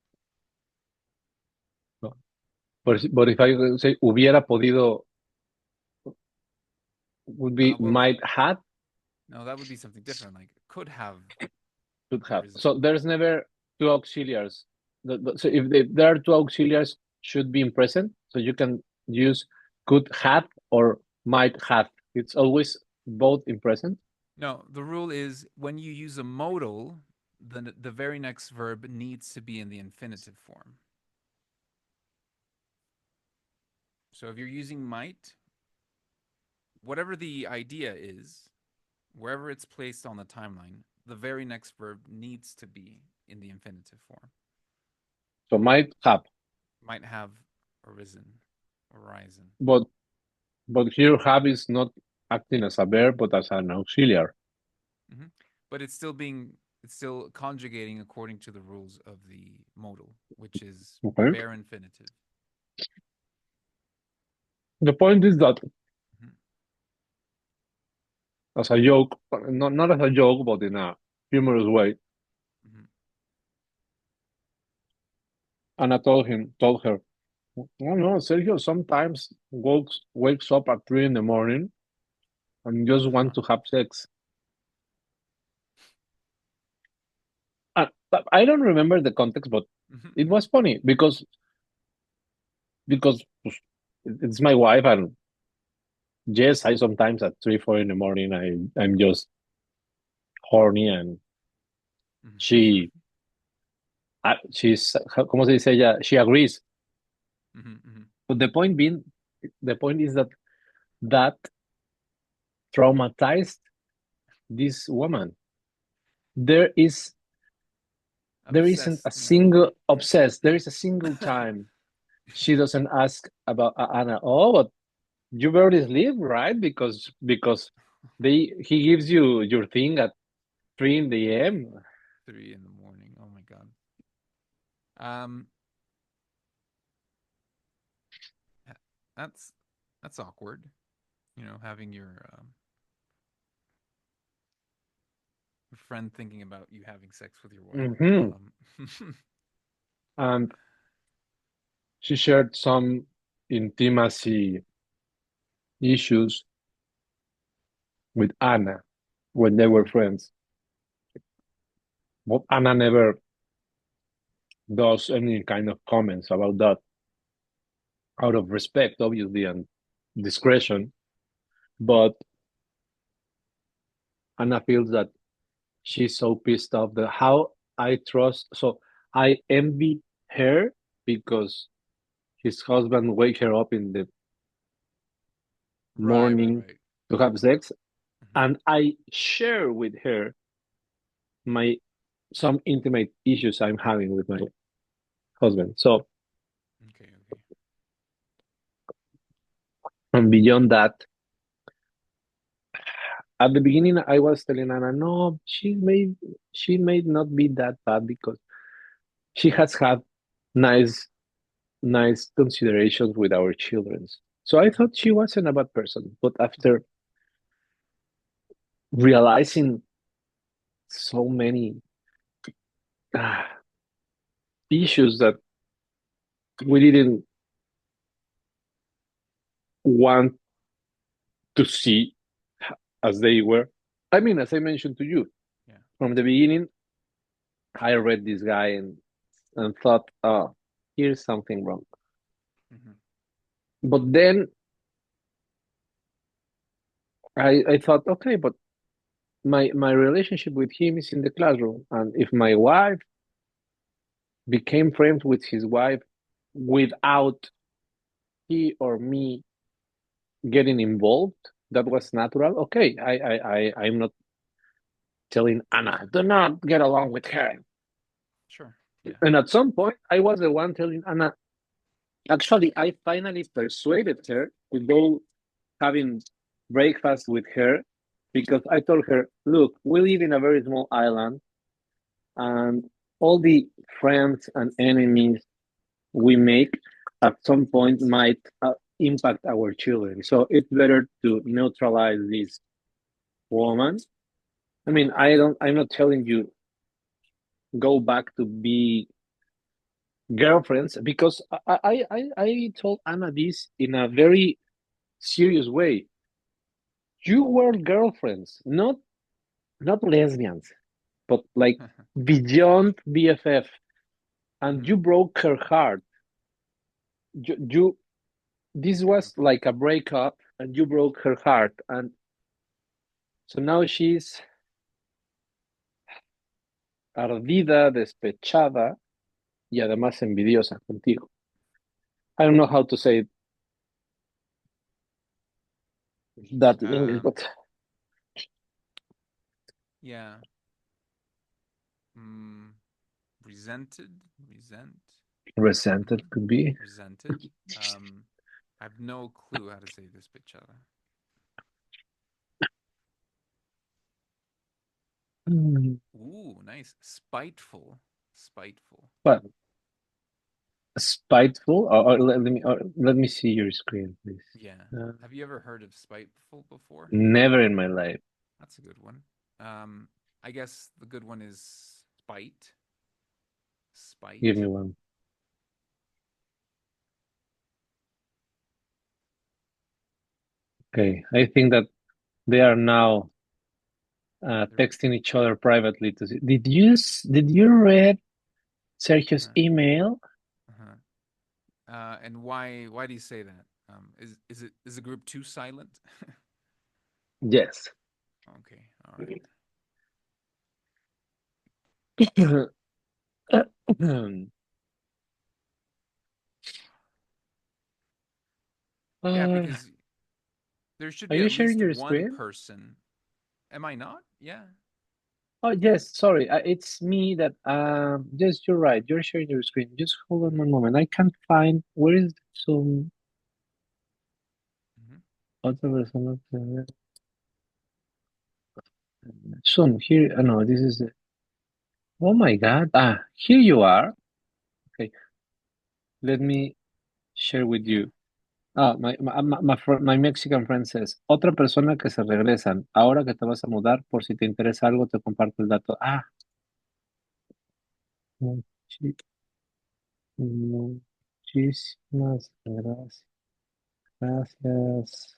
No. But if I say hubiera podido, would be Well, might have, no, that would be something different. Like could have should have. arisen. So there's never two auxiliaries. So if there are two auxiliaries, should be in present. So you can use could have or might have. It's always both in present. No, the rule is when you use a modal, the very next verb needs to be in the infinitive form. So if you're using might, whatever the idea is, wherever it's placed on the timeline, the very next verb needs to be in the infinitive form. So might have, Might have arisen, arisen. but here have is not acting as a verb but as an auxiliary. Hmm. But it's still conjugating according to the rules of the modal, which is Okay. bare infinitive. The point is that Hmm. as a joke, not as a joke, but in a humorous way. Hmm. And I told her, oh no, Sergio sometimes wakes up at 3 in the morning and just want to have sex. I don't remember the context, but it was funny because pues, it's my wife, and yes, I sometimes at 3, 4 in the morning I'm just horny, and she she's ¿cómo se dice ella? She agrees. But the point is that that traumatized this woman. There is there isn't a Obsessed, maybe. single obsessed. There is a single time she doesn't ask about Anna. Oh, but you barely sleep, right? Because he gives you your thing at 3 in the AM. 3 in the morning. Oh my god. Um, that's that's awkward. Having your friend thinking about you having sex with your wife. Hmm. And she shared some intimacy issues with Anna when they were Mhm. friends. But Anna never does any kind of comments about that out of respect, obviously, and discretion. But Anna feels that she's so pissed off that how I trust. So I envy her because his husband wake her up in the Right, right, morning right. to have sex, Mhm. and I share with her my some intimate issues I'm having with my husband. So, Okay, okay. and beyond that, at the beginning, I was telling Anna, no, she may not be that bad because she has had nice nice considerations with our children. So I Mhm. thought she wasn't a bad person, but after realizing so many uh, issues that we didn't want to see as they were, I mean, as I mentioned to you Yeah. from the beginning, I read this guy and thought, oh, here's something wrong. Mhm. But then I thought, okay, but my relationship with him is in the classroom. And if my wife became friends with his wife without he or me getting involved, that was natural. Okay, I'm not telling Anna, do not get along with her. Sure. Yeah. And at some point, I was the one telling Anna, actually, I finally persuaded her to go having breakfast with her because I told her, look, we live in a very small island and all the friends and enemies we make at some point might impact our children. So it's better to neutralize this woman. I mean, I'm not telling you go back to be girlfriends because I told Anna this in a very serious way. You were girlfriends, not lesbians, but like beyond BFF, and Mhm. you broke her heart. You this was Okay. like a breakup, and you broke her heart, and so now she's ardida, despechada y además envidiosa contigo. I don't know how to say that in English, Um, but yeah. Mm, resented, resent, resented could be. resented. Um, I have no clue how to say this, Bichara. Hmm. Ooh, nice. Spiteful. Spiteful. But spiteful. Or let me see your screen, please. Yeah. Uh, Have you ever heard of spiteful before? Never in my life. That's a good one. Um, I guess the good one is spite. Give me Spite. one. Okay, I think that they are now They're, texting each other privately to see. Did you read Sergio's uh-huh, email? uh-huh. And why do you say that? Is the group too silent? Yes. Okay, all right. Yeah, uh, because there should are be you at sharing least your one screen? person. Am I not? Yeah. Oh yes, sorry. It's me that. Yes, you're right. You're sharing your screen. Just hold on one moment. I can't find where is the Zoom. Hmm. Other version of the Zoom here. No, this is the. Oh my God! Here you are. Okay, let me share with you. My Mexican friend says, otra persona que se regresan. Ahora que te vas a mudar, por si te interesa algo, te comparto el dato. Muchi- muchísimas gracias. Gracias.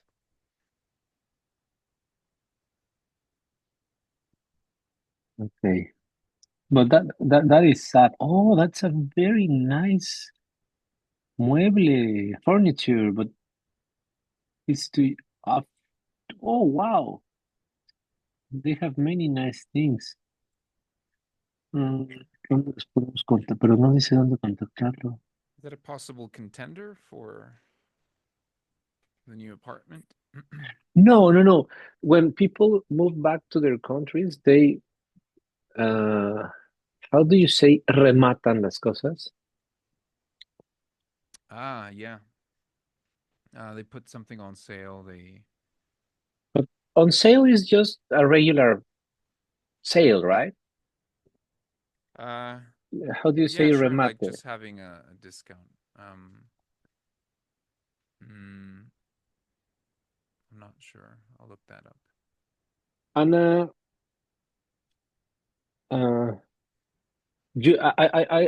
Okay. But that is sad. Oh, that's a very nice mueble furniture, but it's too. Uh, oh, wow. They have many nice things. Mm, ¿Dónde los podemos contactar? Pero no dice dónde contactarlo. Is that a possible contender for the new apartment? No, no, no. When people move back to their countries, they, uh, how do you say rematan las cosas? Ah, yeah. They put something on sale. They But on sale is just a regular sale, right? uh How do you yeah, say sure, like remate? just having a discount. Mm, I'm not sure. I'll look that up. And uh,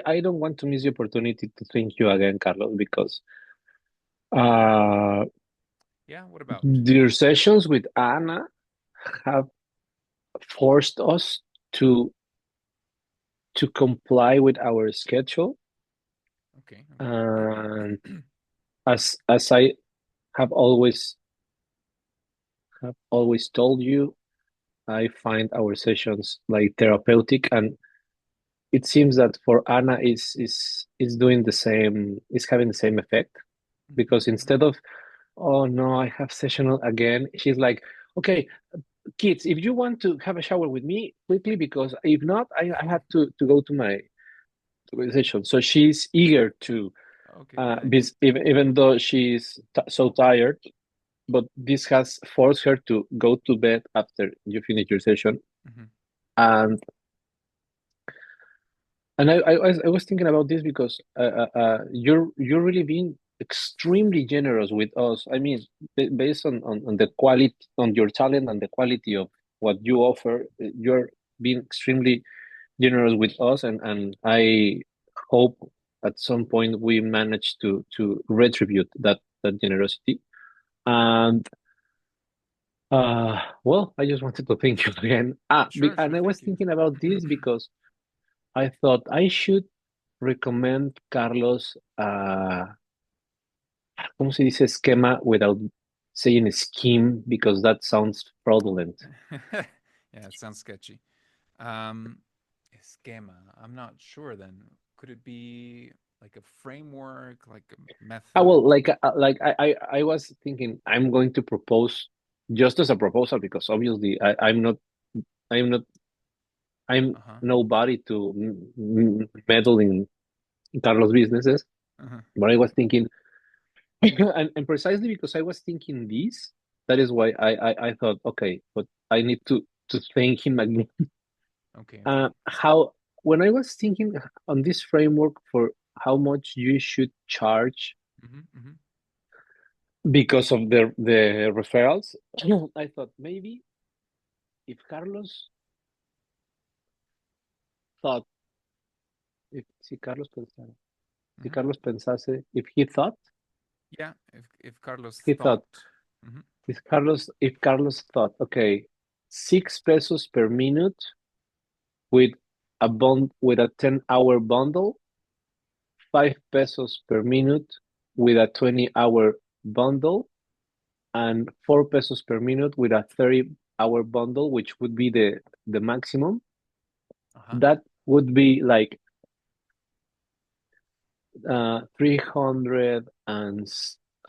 I don't want to miss the opportunity to thank you again, Carlos, because uh, Yeah, what about? your sessions with Anna have forced us to comply with our schedule. Okay, And okay. as I have always told you, I find our sessions like therapeutic, and it seems that for Anna is doing the same, is having the same effect Hmm, because hmm. instead of, oh no, I have sessional again, she's like, okay, kids, if you want to have a shower with me quickly, because if not, I have to go to my session. So she's eager to, Okay, nice. even though she's so tired, but this has forced her to go to bed after you finish your session. Hmm. And I was thinking about this because you're really being extremely generous with us. I mean, based on the quality, on your talent and the quality of what you offer, you're being extremely generous with us, and I hope at some point we manage to retribute that generosity. And well, I just wanted to thank you again. Sure, sure. And I was Thank you. thinking about this because I thought I should recommend Carlos, ¿cómo se dice esquema without saying scheme? Because that sounds fraudulent. Yeah, it sounds sketchy. Um, Esquema. I'm not sure then. Could it be like a framework, like a method? Well, I was thinking I'm going to propose just as a proposal because obviously I'm not I'm Uh-huh. nobody to meddle in Carlos' businesses. Uh-huh. But I was thinking, and precisely because I was thinking this, that is why I thought, okay, but I need to thank him again. Okay, okay. How when I was thinking on this framework for how much you should charge Mm-hmm, mm-hmm. because of the referrals, I thought maybe if Carlos thought, if si Carlos pensara, si Mm-hmm. Carlos pensase, if he thought, Yeah, if Carlos he thought, thought. Mm-hmm. if Carlos thought, okay, 6 pesos per minute with with a 10-hour bundle, 5 pesos per minute with a 20-hour bundle, and 4 pesos per minute with a 30-hour bundle, which would be the maximum. Uh-huh. That would be like 300 and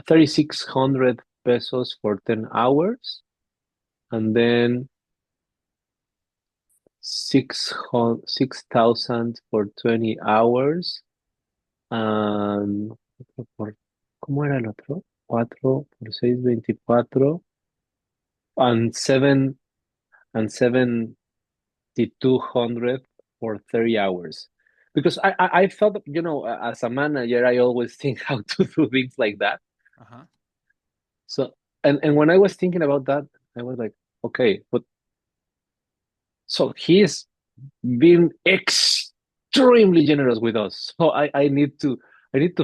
3,600 pesos for 10 hours, and then 6,000 for 20 hours, and por, ¿cómo era el otro? 4 por 6, 24, and 7,200 for 30 hours. because I thought, as a manager, I always think how to do things like that. Uh-huh. So, and when I was thinking about that, I was like, okay, but so he's been extremely generous with us. So I need to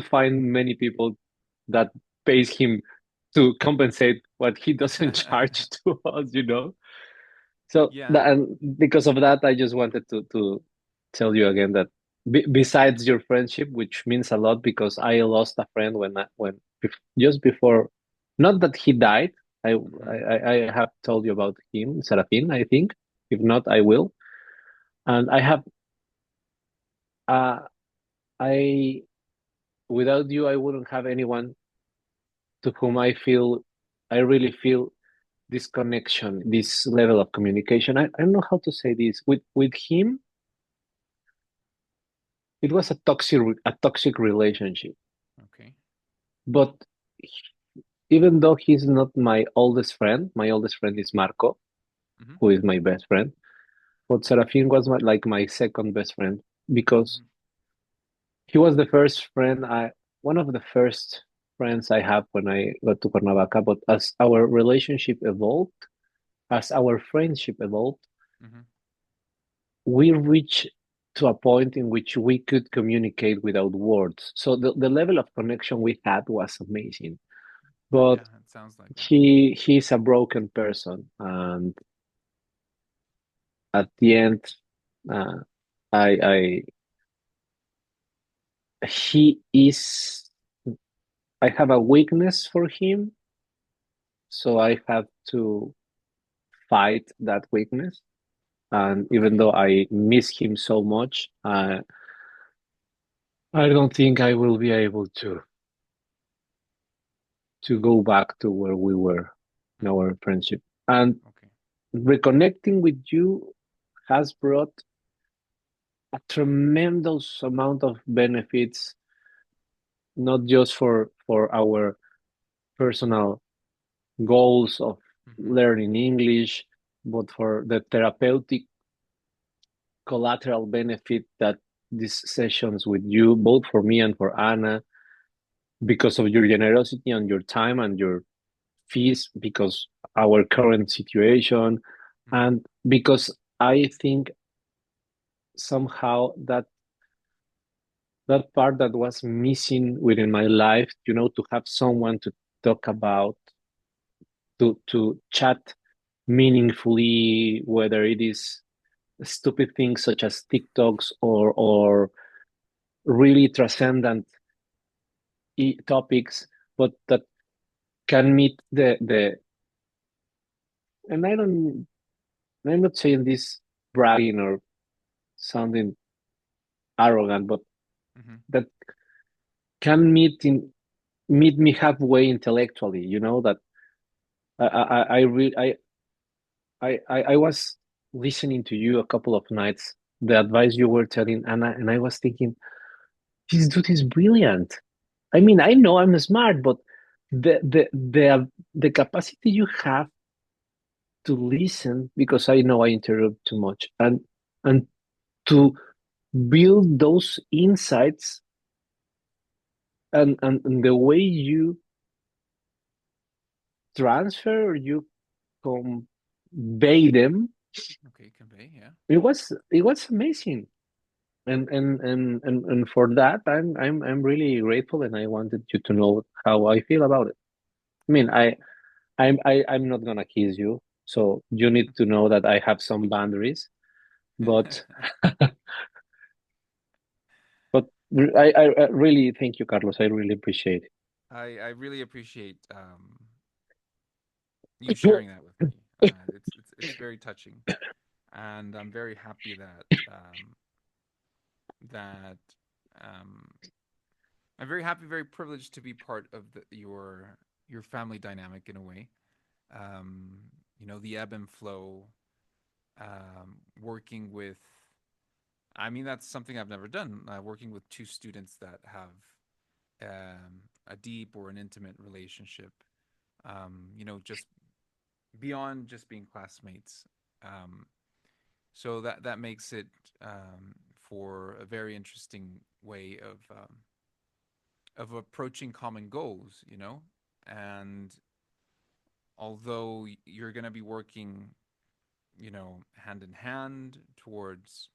find many people that pays him to compensate what he doesn't charge to us. So Yeah. and because of that, I just wanted to tell you again that besides your friendship, which means a lot, because I lost a friend just before, not that he died. I Hmm. I have told you about him, Serafin, I think. If not, I will. And uh, I without you, I wouldn't have anyone to whom I really feel this connection, this level of communication. I don't know how to say this. With him, it was a toxic relationship. Okay. But even though he's not my oldest friend is Marco, Hmm. who is my best friend. But Serafin was like my second best friend because Hmm. he was the first friend one of the first friends I have when I got to Cuernavaca. But as our relationship evolved, as our friendship evolved, Hmm. we reached to a point in which we could communicate without words. So the level of connection we had was amazing. But Yeah, it sounds like it. he's a broken person, and at the end, uh, I he is I have a weakness for him, so I have to fight that weakness. And even Okay. though I miss him so much, I don't think I will be able to go back to where we were in Hmm. our friendship. And Okay. reconnecting with you has brought a tremendous amount of benefits, not just for our personal goals of Hmm. learning English, but for the therapeutic collateral benefit that these sessions with you, both for me and for Anna, because of your generosity and your time and your fees, because our current situation, Hmm. and because I think somehow that part that was missing within my life, to have someone to talk about, to chat meaningfully, whether it is stupid things such as TikToks or really transcendent topics, but that can meet the and I'm not saying this bragging or sounding arrogant, but Hmm. that can meet me halfway intellectually. That I really I was listening to you a couple of nights, the advice you were telling Anna, and I was thinking, this dude is brilliant. I mean, I know I'm smart, but the capacity you have to listen, because I know I interrupt too much, and to build those insights, and the way you transfer or you convey them, Okay, convey, yeah. it was amazing. And for that, I'm really grateful, and I wanted you to know how I feel about it. I mean, I'm not gonna kiss you, so you need to know that I have some boundaries. But but I really thank you, Carlos. I really appreciate I really appreciate you it. sharing that with me. It's very touching, and I'm very happy that um, I'm very happy, very privileged to be part of your family dynamic in a way. Um, the ebb and flow, working with. I mean, that's something I've never done. Working with two students that have a deep or an intimate relationship. Just beyond just being classmates. Um, so that makes it for a very interesting way of approaching common goals, you know? And although you're going to be working, you know, hand in hand towards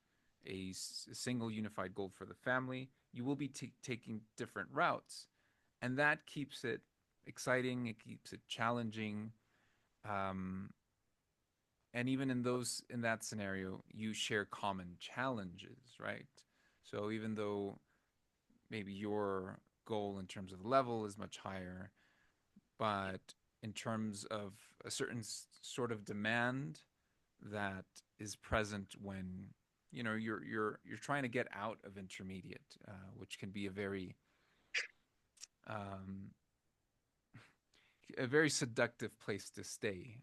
a single unified goal for the family, you will be taking different routes. And that keeps it exciting, it keeps it challenging. Um, and even in that scenario, you share common challenges, right? So even though maybe your goal in terms of level is much higher, but in terms of a certain sort of demand that is present when you're trying to get out of intermediate, which can be um, a very seductive place to stay,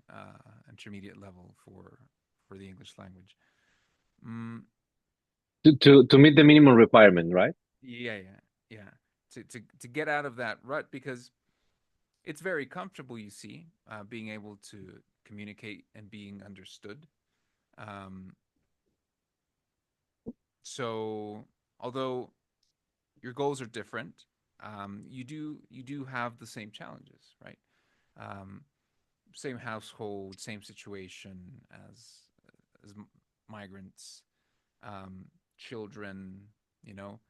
intermediate level for the English language. Mm, To meet the minimum requirement, right? yeah, yeah, yeah. To get out of that rut because it's very comfortable. You see, being able to communicate and being understood. Um, so although your goals are different, you do have the same challenges, right? Um, Same household, same situation as migrants, um, children. You know,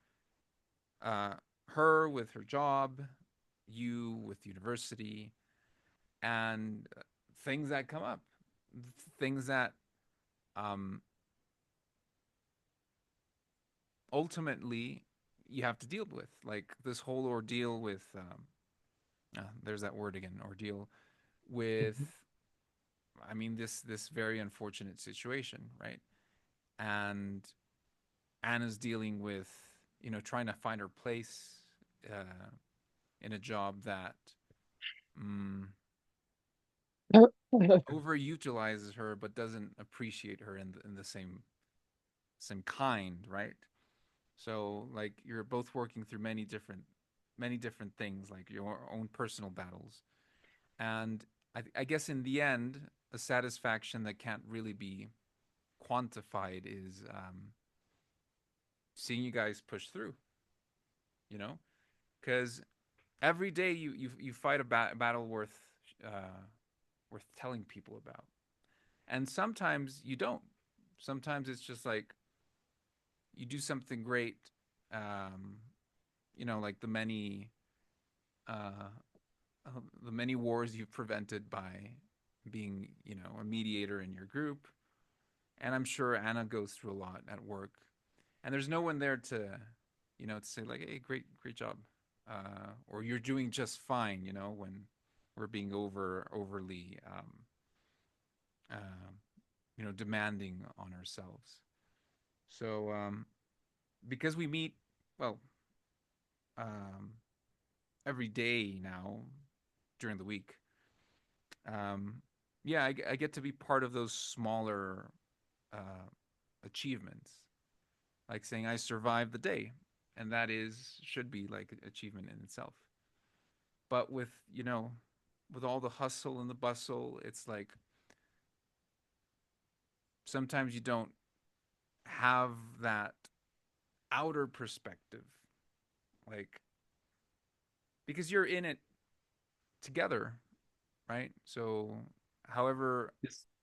uh, her with her job, you with university, and things that come up, things that um, ultimately you have to deal with, like this whole ordeal with. There's that word again, ordeal with. Mhm. I mean, this very unfortunate situation, right? And Anna's dealing with, trying to find her place uh, in a job that mm, overutilizes her, but doesn't appreciate her in the same kind, right? So like you're both working through many different things, like your own personal battles, and I guess in the end, a satisfaction that can't really be quantified is seeing you guys push through. You know, because every day you fight a battle uh, worth telling people about, and sometimes you don't. Sometimes it's just like you do something great. Um, like uh, the many wars you've prevented by being, a mediator in your group. And I'm sure Anna goes through a lot at work, and there's no one there to say like, "Hey, great job," or "You're doing just fine," when we're being overly, uh, demanding on ourselves. So, because we meet, well, um, every day now during the week, um, yeah, I get to be part of those smaller uh, achievements, like saying I survived the day, and that is should be like an achievement in itself. But with all the hustle and the bustle, it's like sometimes you don't have that outer perspective, like because you're in it together, right? So, however,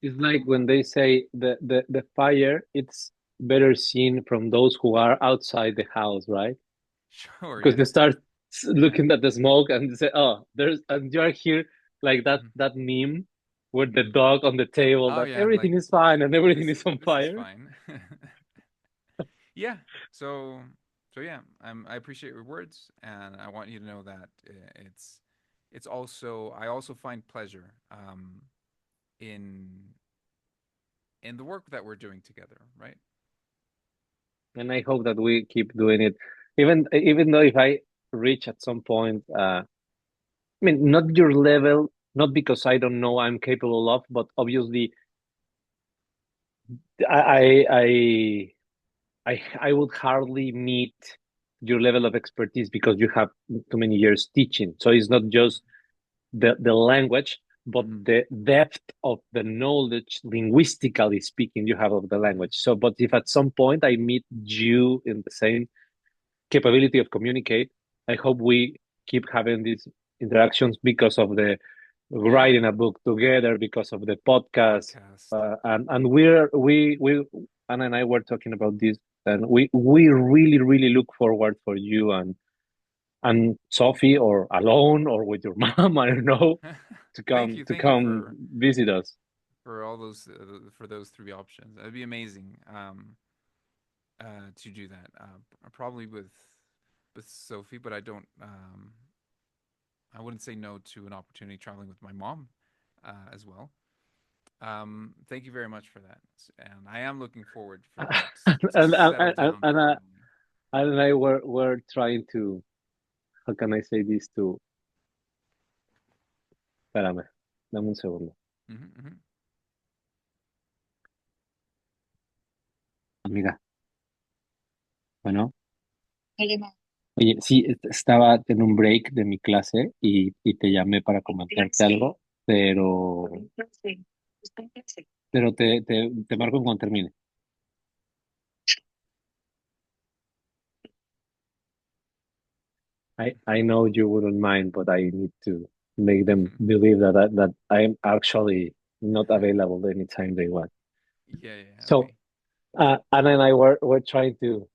It's like when they say the fire, it's better seen from those who are outside the house, right? sure, Because yeah, they start looking at the smoke and they say, "Oh, there's," and you are here like mm-hmm. that meme with the dog on the table Oh that yeah, like everything is fine and everything this is on this is fire. fine. Yeah. So yeah, I appreciate your words, and I want you to know that it's also I also find pleasure in the work that we're doing together, right? And I hope that we keep doing it, even though if I reach at some point, I mean, not your level, not because I don't know I'm capable of, but obviously, I I I would hardly meet your level of expertise because you have too many years teaching. So it's not just the language, but Hmm. the depth of the knowledge, linguistically speaking, you have of the Hmm. language. So, but if at some point I meet you in the same capability of communicate, I hope we keep having these interactions because of the Yeah. writing a book together, because of the podcast, Podcast. and we Anna and I were talking about this, and we really really look forward for you and Sophie, or alone or with your mom, I don't know, to Thank you come visit us. for all those for those three options. It'd be amazing to do that. Probably with Sophie, but I wouldn't say no to an opportunity traveling with my mom as well. Thank you very much for that, and I am looking forward for that to and settle and and, down and, uh, finally. and I were trying to, how can I say this, to, espérame, dame un segundo. Hmm. Hmm. Amiga, bueno. Oye, sí, estaba en un break de mi clase y te llamé para comentarte algo, pero te marco en cuanto termine. I know you wouldn't mind, but I need to make them Hmm. believe that I am actually not available anytime they want. Yeah, yeah, So, okay. Anna and I were trying to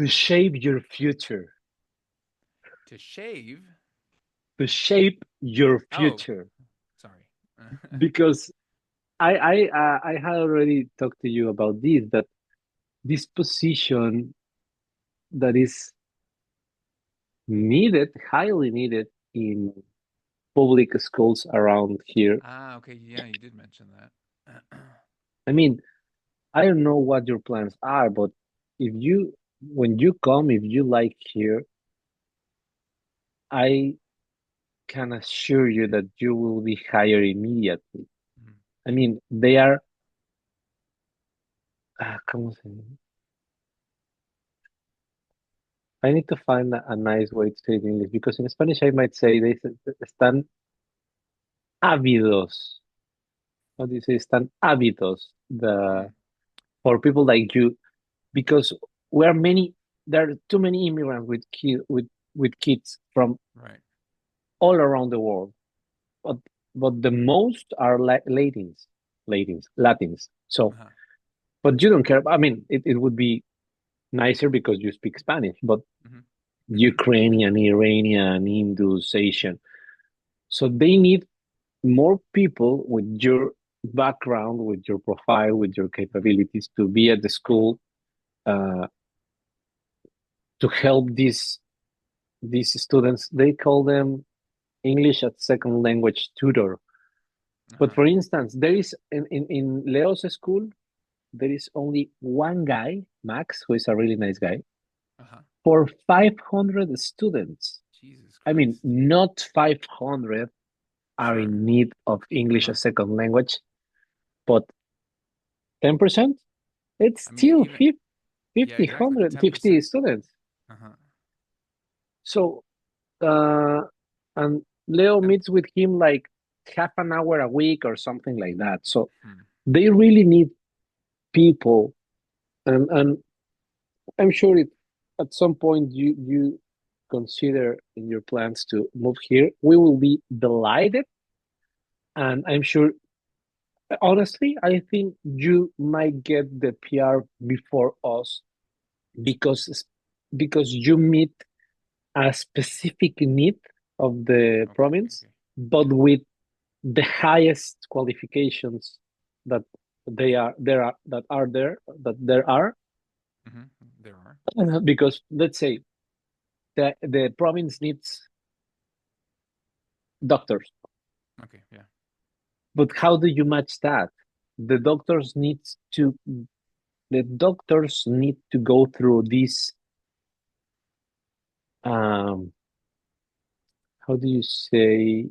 shape your future, To shave? to shape your Oh, future, sorry. because I had already talked to you about this, that this position that is needed, highly needed in public schools around here. Okay, yeah, you did mention that. I mean, I don't know what your plans are, but if you, when you come, if you like here, I can assure you that you will be hired immediately. Mhm. I mean, they are, ¿cómo se dice? I need to find a nice way to say it in English, because in Spanish I might say they están ávidos. How do you say están ávidos? Hmm. For people like you, because we are many, there are too many immigrants with kids from Right. all around the world, but the most are Latins. So, Uh-huh. but you don't care. I mean, it would be nicer because you speak Spanish, but Hmm. Ukrainian, Iranian, Hindus, Asian. So they need more people with your background, with your profile, with your Hmm. capabilities to be at the school, uh, to help these students. They call them English as second language tutor. But Uh-huh. for instance, there is in Leo's school, there is only one guy, Max, who is a really nice guy, Uh-huh. for 500 students. Jesus I mean, Christ. not 500 are Sure. in need of English Uh-huh. as second language, but 10%, it's I mean, still even 50, yeah, 50, exactly. 50 10%. students. Uh-huh. So, uh, and Leo And meets with him like half an hour a week or something like that. So hmm. they really need people, and I'm sure it, at some point you consider in your plans to move here. We will be delighted, and I'm sure. Honestly, I think you might get the PR before us, because you meet a specific need of the Okay, okay, province, okay. but Yeah. with the highest qualifications that there are. Hmm. There are. Because let's say the province needs doctors, Okay, yeah. but how do you match that? The doctors needs to the doctors need to go through this, um how do you say,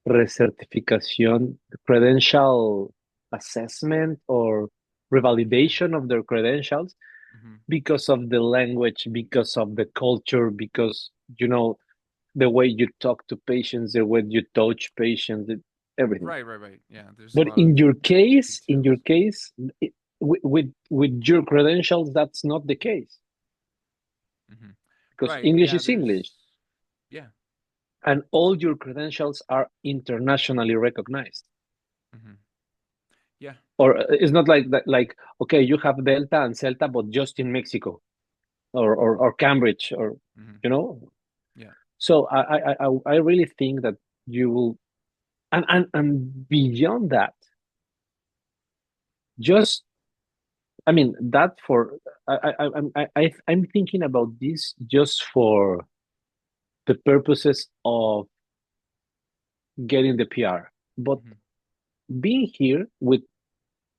recertificación, credential assessment, or Okay. revalidation of their credentials, Hmm. because of the language, because of the culture, because you know the way you talk to patients, the way you touch patients, everything. Right, right, right. Yeah, there's a But lot of in your details. case, with your credentials, that's not the case Hmm. because Right. English Yeah, is English, there's yeah. and all your credentials are internationally recognized. Hmm. Yeah. Or it's not like that, like okay, you have Delta and Celta, but just in Mexico or Cambridge or Hmm. you know. Yeah. So I really think that you will, and beyond that, just I mean that for I'm thinking about this just for the purposes of getting the PR. But Hmm. being here with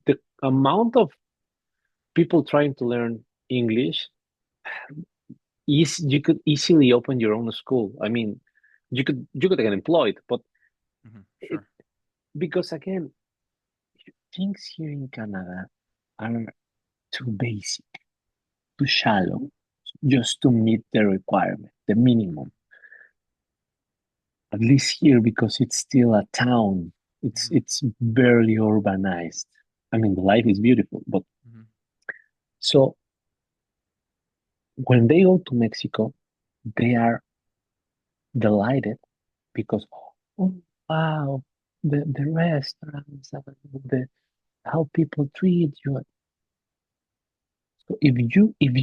the amount of people trying to learn English, is you could easily open your own school. I mean, you could get employed, but Hmm. it, Sure. because again, things here in Canada are too basic, too shallow, just to meet the requirement, the Hmm. minimum. At least here, because it's still a town, it's Hmm. it's barely urbanized. I mean, the life is beautiful, but Hmm. so when they go to Mexico, they are delighted because oh wow, the restaurants, the how people treat you. So if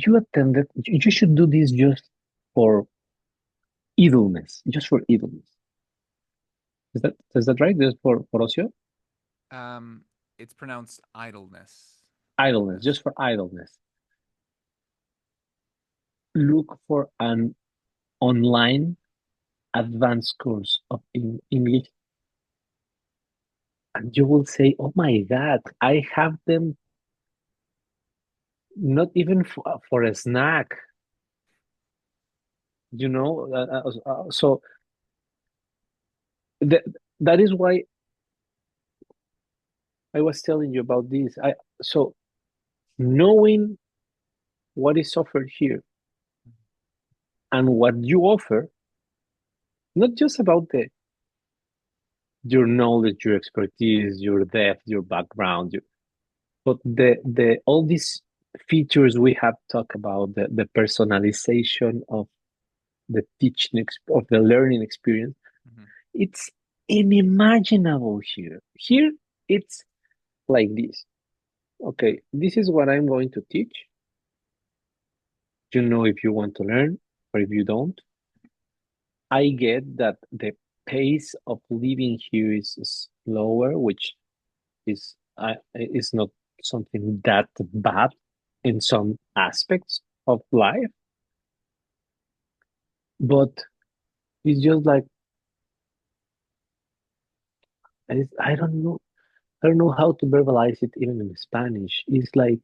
you attended, you should do this just for idleness, just for idleness. Is that right? Just for ocio, Um, it's pronounced idleness. idleness, Yes. just for idleness. Look for an online advanced course of English, and you will say, "Oh my God, I have them not even for a snack." So that that is why I was telling you about this. So knowing what is offered here and what you offer, not just about the your knowledge, your expertise, your depth, your background, but the all these features we have talked about, the personalization of the of the learning experience, Hmm. it's unimaginable here. Here, it's like this. Okay, this is what I'm going to teach. You know if you want to learn or if you don't. I get that the pace of living here is slower, which is not something that bad in some aspects of life, but it's just like I don't know. I don't know how to verbalize it even in Spanish. It's like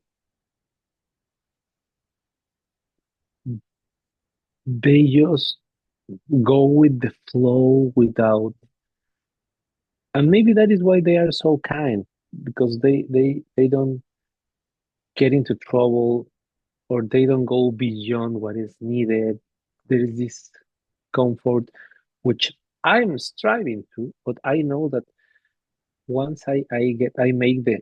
they just go with the flow without, and maybe that is why they are so kind because they don't get into trouble or they don't go beyond what is needed. There is this comfort which I'm striving to, but I know that once I make the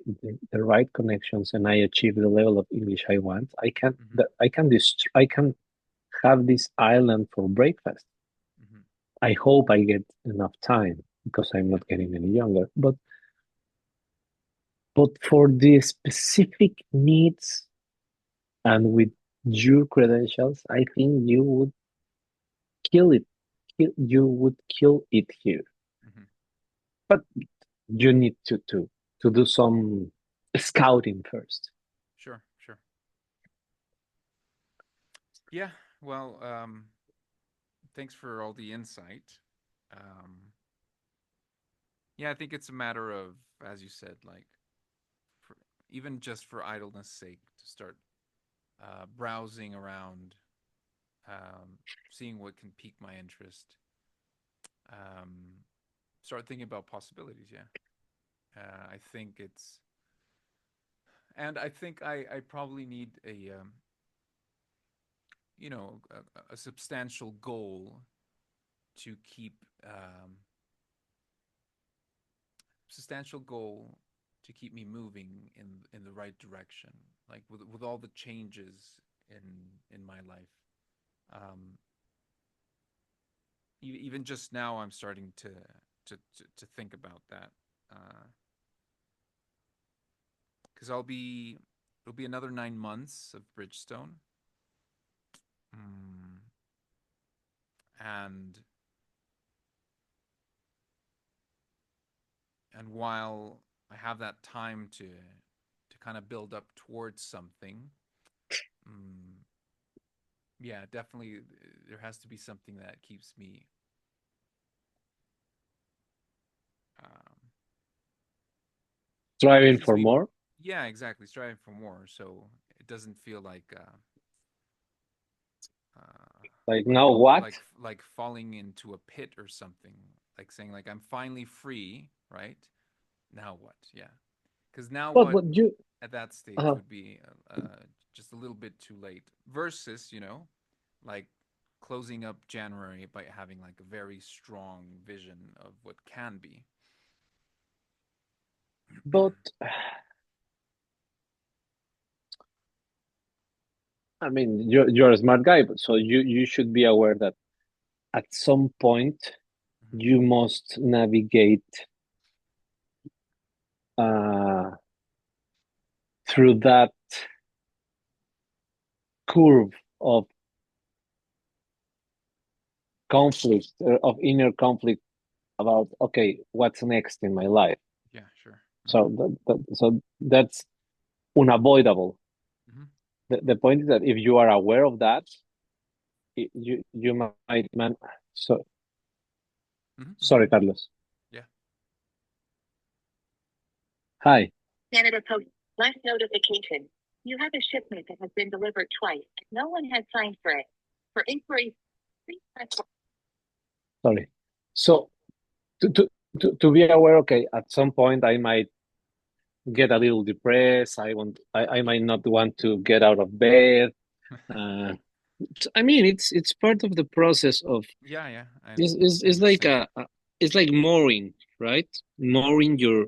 right connections and I achieve the level of English I want, Hmm. I can have this island for breakfast. Hmm. I hope I get enough time because I'm Yeah. not getting any younger. But for the specific needs and with your credentials, I think you would kill it. You would kill it here. Hmm. But you need to do some scouting first. Sure. Sure. Yeah. Well, thanks for all the insight. Um, yeah, I think it's a matter of, as you said, like for, even just for idleness sake, to start browsing around, um, seeing what can pique my interest. Um, Start thinking about possibilities. Yeah, I think it's, and I think I probably need a substantial goal to keep substantial goal to keep me moving in the right direction. Like with all the changes in my life, um, even just now, I'm starting to think about that because it'll be another 9 months of Bridgestone, mm, and while I have that time to kind of build up towards something, mm, yeah, definitely there has to be something that um, Striving keeps for me, more. yeah, exactly, striving for more. So it doesn't feel uh, Like now what? like falling into a pit or something. Like saying like I'm finally free, right? Now what? Yeah, because now But what what you at that stage uh, would be just a little bit too late. Versus, like closing up January by having like a very strong vision of what can be. but I mean you're a smart guy, but so you should be aware that at some point Mm-hmm. you must navigate uh, through that curve of conflict, of inner conflict about okay, what's next in my life. Yeah, sure. Mm-hmm. So that's unavoidable. Mm-hmm. The point is that if you are aware of that, you might man. So Mm-hmm. Mm-hmm. sorry, Carlos. Yeah. Hi. Canada Post. Last notification. You have a shipment that has been delivered twice. No one has signed for it. For inquiries, please press. Sorry. So to, to to be aware, okay, at some point I might get a little depressed. I might not want to get out of bed. Uh, I mean, it's part of the process of Yeah, yeah. I it's like understand. it's like mooring, right? Mooring your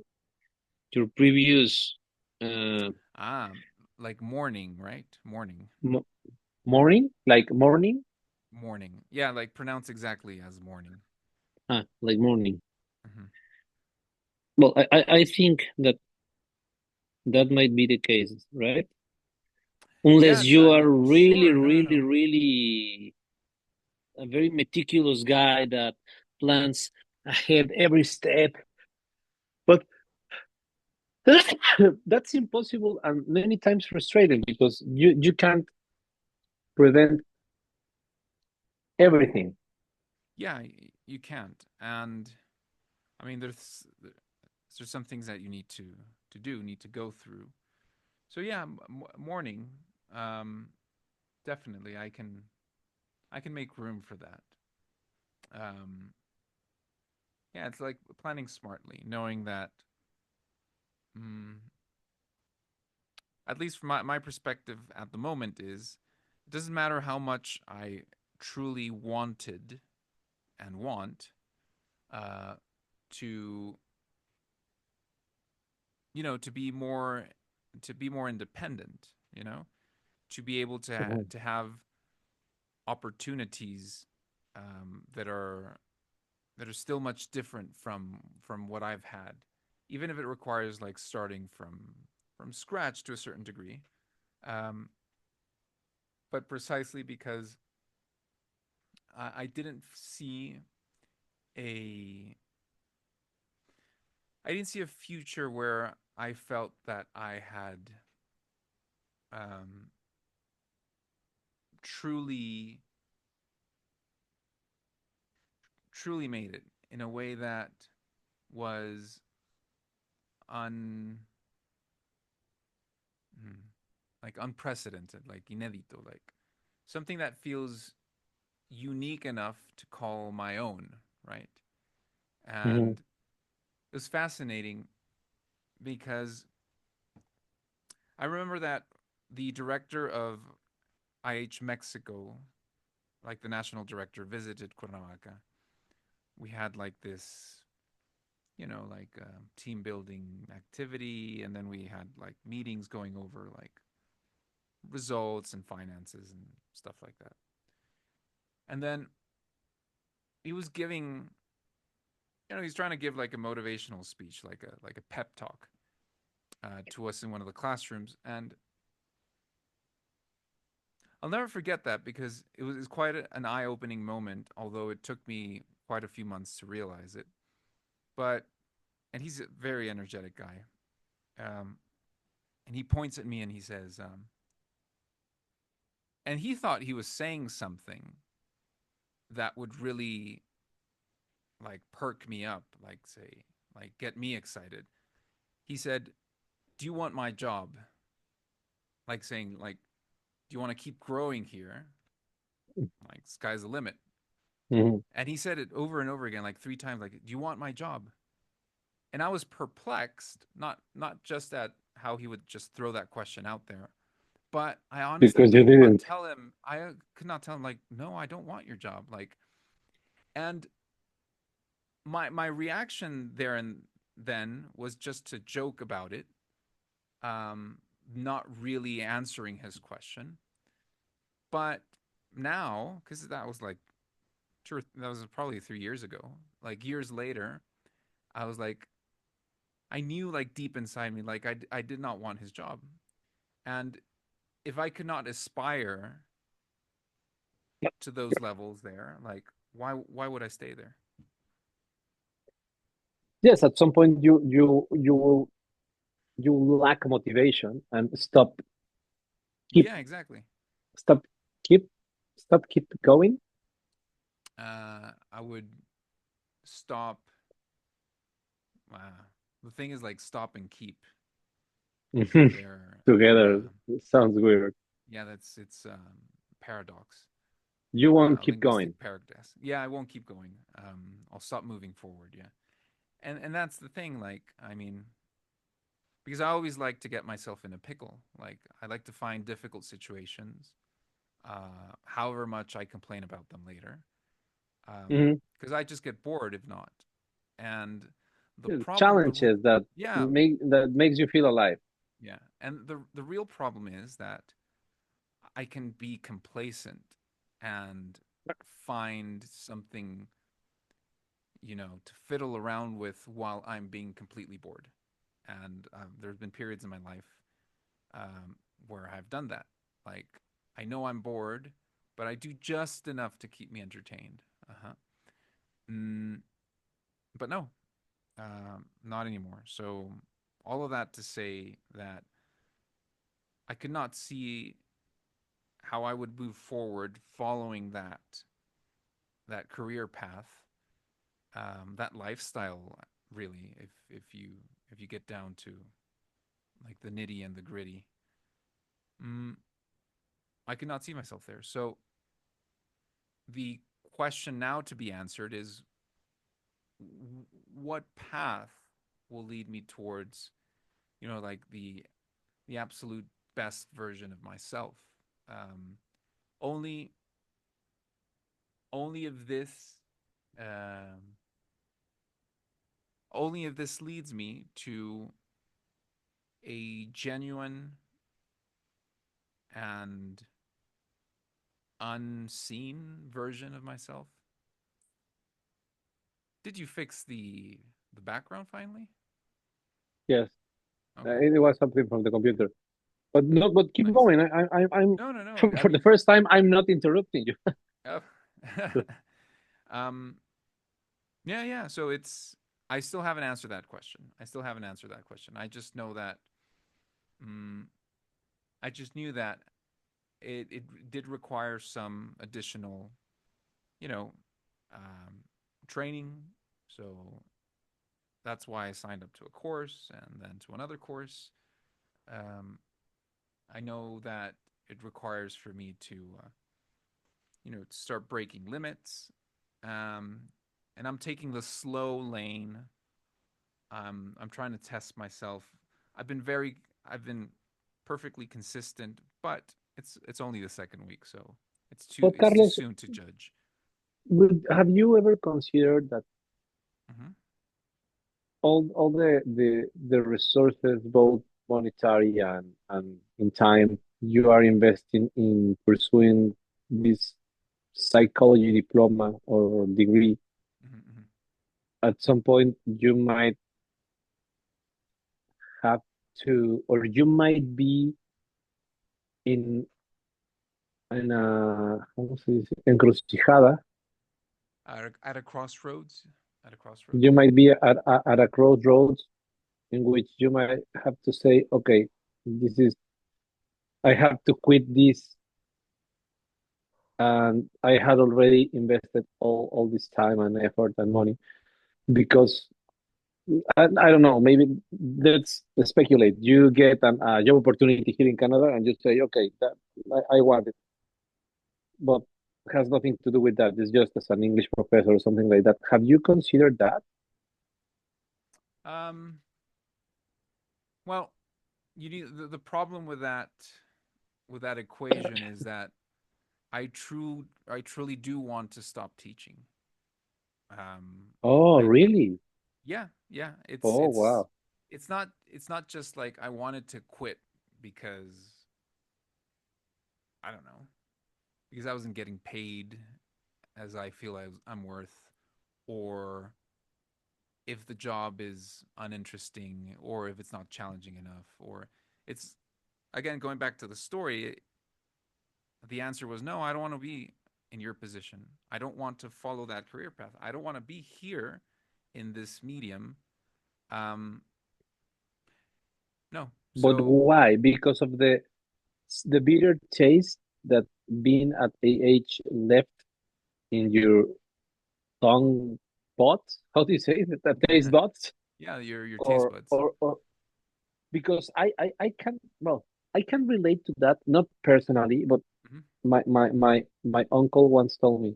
previous uh Ah, like morning, right? Morning. mo mooring, like morning, Morning. Yeah, like pronounce exactly as morning. like morning. Mm-hmm. Well, I think that that might be the case, right? Yeah, Unless you are really, sure. No, no, really, no. really a very meticulous guy that plans ahead every step. But that's impossible and many times frustrating because you can't prevent everything. Yeah, you can't. And I mean, there's some things that you need to do, need to go through. So yeah, morning. Um, definitely, I can make room for that. Um, yeah, it's like planning smartly, knowing that. Mm, at least from my perspective at the moment is, it doesn't matter how much I truly wanted and want uh, to to be more independent, to be able Mhm, to have opportunities that are still much different from what I've had, even if it requires like starting from scratch to a certain degree. Um, but precisely because I didn't see a I didn't see a future where I felt that I had um, truly truly made it in a way that was un hmm, like unprecedented, like inédito, like something that feels unique enough to call my own, right? mhm, And it was fascinating because I remember that the director of IH Mexico, like the national director, visited Cuernavaca, we had like this, like team building activity, and then we had like meetings going over like results and finances and stuff like that. And then he was giving, he's trying to give like a motivational speech, like a pep talk to us in one of the classrooms, and I'll never forget that because it was quite an eye-opening moment, although it took me quite a few months to realize it. But and he's a very energetic guy. Um, and he points at me and he says, and he thought he was saying something that would really like perk me up, like say, like get me excited. He said, "Do you want my job?" Like saying, like, "Do you want to keep growing here? Like, sky's the limit." Mhm. And he said it over and over again, like three times, like, "Do you want my job?" And I was perplexed, not just at how he would just throw that question out there, but I honestly Because you could not didn't. tell him. I could not tell him like, no, I don't want your job. Like, and my reaction there and then was just to joke about it, um, not really answering his question. But now, because that was like that was probably 3 years ago. Like years later, I was like, I knew like deep inside me, like I did not want his job, and if I could not aspire to those levels there, like why would I stay there? Yes, at some point you lack motivation and keep Yeah, exactly. stop keep keep going. I would stop. The thing is, like, stop and keep. There, Together sounds weird. yeah, that's it's paradox. You won't keep going. Linguistic paradox. Yeah, I won't keep going. I'll stop moving forward. Yeah, and that's the thing. Like, I mean, because I always like to get myself in a pickle. Like, I like to find difficult situations, however much I complain about them later, Mhm. because I just get bored if not. And the Yeah, problem, challenges that yeah, makes you feel alive. yeah, and the real problem is that I can be complacent and find something, to fiddle around with while I'm being completely bored. And there's been periods in my life where I've done that. Like, I know I'm bored, but I do just enough to keep me entertained. Uh-huh. Mm, but no, not anymore. So, all of that to say that I could not see how I would move forward following that career path, that lifestyle. Really, if you get down to like the nitty and the gritty, mm, I could not see myself there. So the question now to be answered is, what path will lead me towards, like the absolute best version of myself. Um, only only if this um, only if this leads me to a genuine and unseen version of myself. Did you fix the background finally? Yes, Okay, it was something from the computer. But no, but keep nice. going. I'm No, no, no. I for the mean, first time, I'm not interrupting you. uh, um, yeah, yeah. So I still haven't answered that question. I still haven't answered that question. I just know that. Mm, I just knew that it did require some additional, you know, um, training. So that's why I signed up to a course and then to another course. Um, I know that it requires for me to, start breaking limits. Um, and I'm taking the slow lane. I'm trying to test myself. I've been perfectly consistent, but it's only the second week, so But it's too Carlos, soon to judge. Have you ever considered that Hmm. all the resources, both monetary and in time, you are investing in pursuing this psychology diploma or degree, Hmm. at some point you might have to, or you might be in ¿cómo se dice? Encrucijada. At a crossroads. At a You crossroads. might be at a crossroads in which you might have to say, okay, this is, I have to quit this, and I had already invested all this time and effort and money because I don't know, maybe let's speculate. You get a job opportunity here in Canada and you say, okay, that I want it, but has nothing to do with that. It's just as an English professor or something like that. Have you considered that? Um, well, the problem with that equation is that I truly do want to stop teaching. Um, Oh, I really? Yeah, yeah. Oh, wow. It's not just like I wanted to quit because I don't know, because I wasn't getting paid as I feel I'm worth, or if the job is uninteresting, or if it's not challenging enough, or it's again going back to the story, the answer was no, I don't want to be in your position. I don't want to follow that career path. I don't want to be here in this medium. Um, no. But So why? Because of the bitter taste that being at AH left in your tongue bots? How do you say it? The taste bots? yeah, your taste Or buds. or or because I can, well, I can relate to that, not personally, but Hmm. my uncle once told me,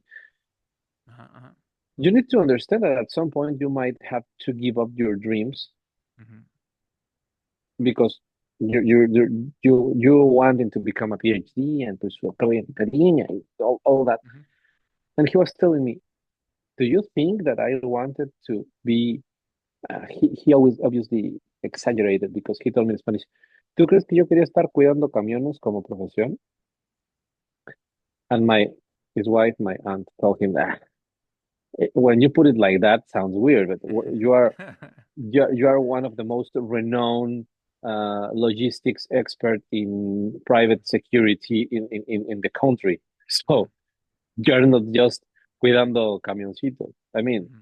Uh-huh, uh-huh. you need to understand that at some point you might have to give up your dreams Hmm. because you wanting to become a PhD and pursue a career in academia and all that. Hmm. And he was telling me, do you think that I wanted to be, he always obviously exaggerated because he told me in Spanish, ¿tú crees que yo quería estar cuidando camiones como profesión? And his wife, my aunt, told him that when you put it like that, sounds weird, but you are one of the most renowned logistics expert in private security in the country. Hmm. So you're not just cuidando camioncitos. I mean, Hmm.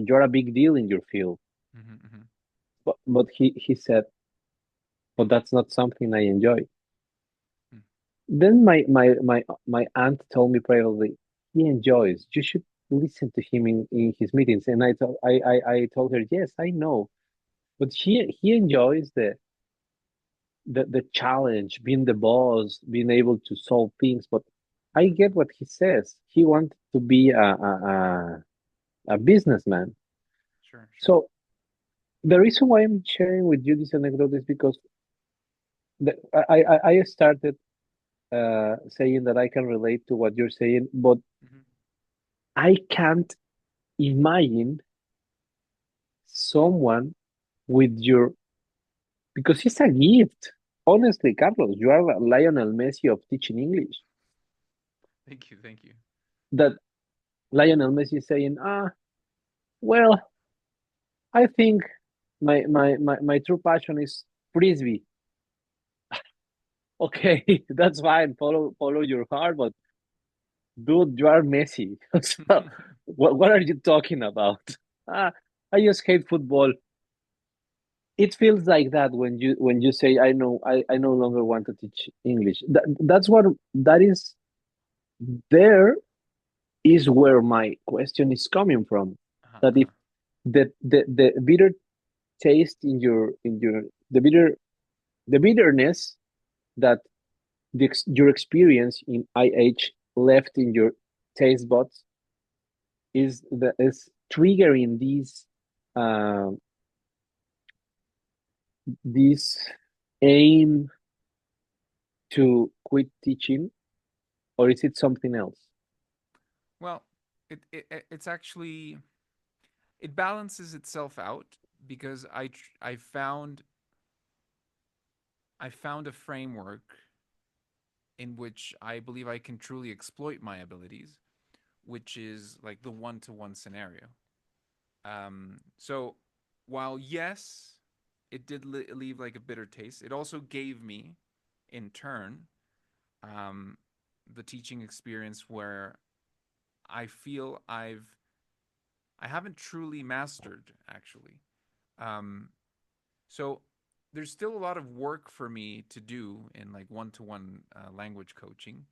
you're a big deal in your field. Hmm. Hmm. But he said, but that's not something I enjoy. Then my aunt told me privately, he enjoys. You should listen to him in his meetings. And I told her, yes, I know. But he enjoys the challenge, being the boss, being able to solve things. But I get what he says. He wants to be a businessman. Sure, sure. So the reason why I'm sharing with you this anecdote is because I started saying that I can relate to what you're saying, but Hmm. I can't imagine someone with your, because it's a gift. Honestly, Carlos, you are a Lionel Messi of teaching English. Thank you, thank you. That Lionel Messi is saying, well, I think my true passion is frisbee. Okay, that's fine. Follow your heart, but dude, you are Messi. So, what are you talking about? Ah, I just hate football. It feels like that when you say I no longer want to teach English. That's what that is. There is where my question is coming from. Uh-huh, That if uh-huh. the bitter taste in your the bitterness that your experience in IH left in your taste buds is triggering uh, this aim to quit teaching, or is it something else? Well, it's actually it balances itself out because I found a framework in which I believe I can truly exploit my abilities, which is like the one-to-one scenario. So while yes, it did leave like a bitter taste, it also gave me, in turn, um, the teaching experience where I feel I haven't truly mastered actually. Um, so there's still a lot of work for me to do in like one-to-one language coaching,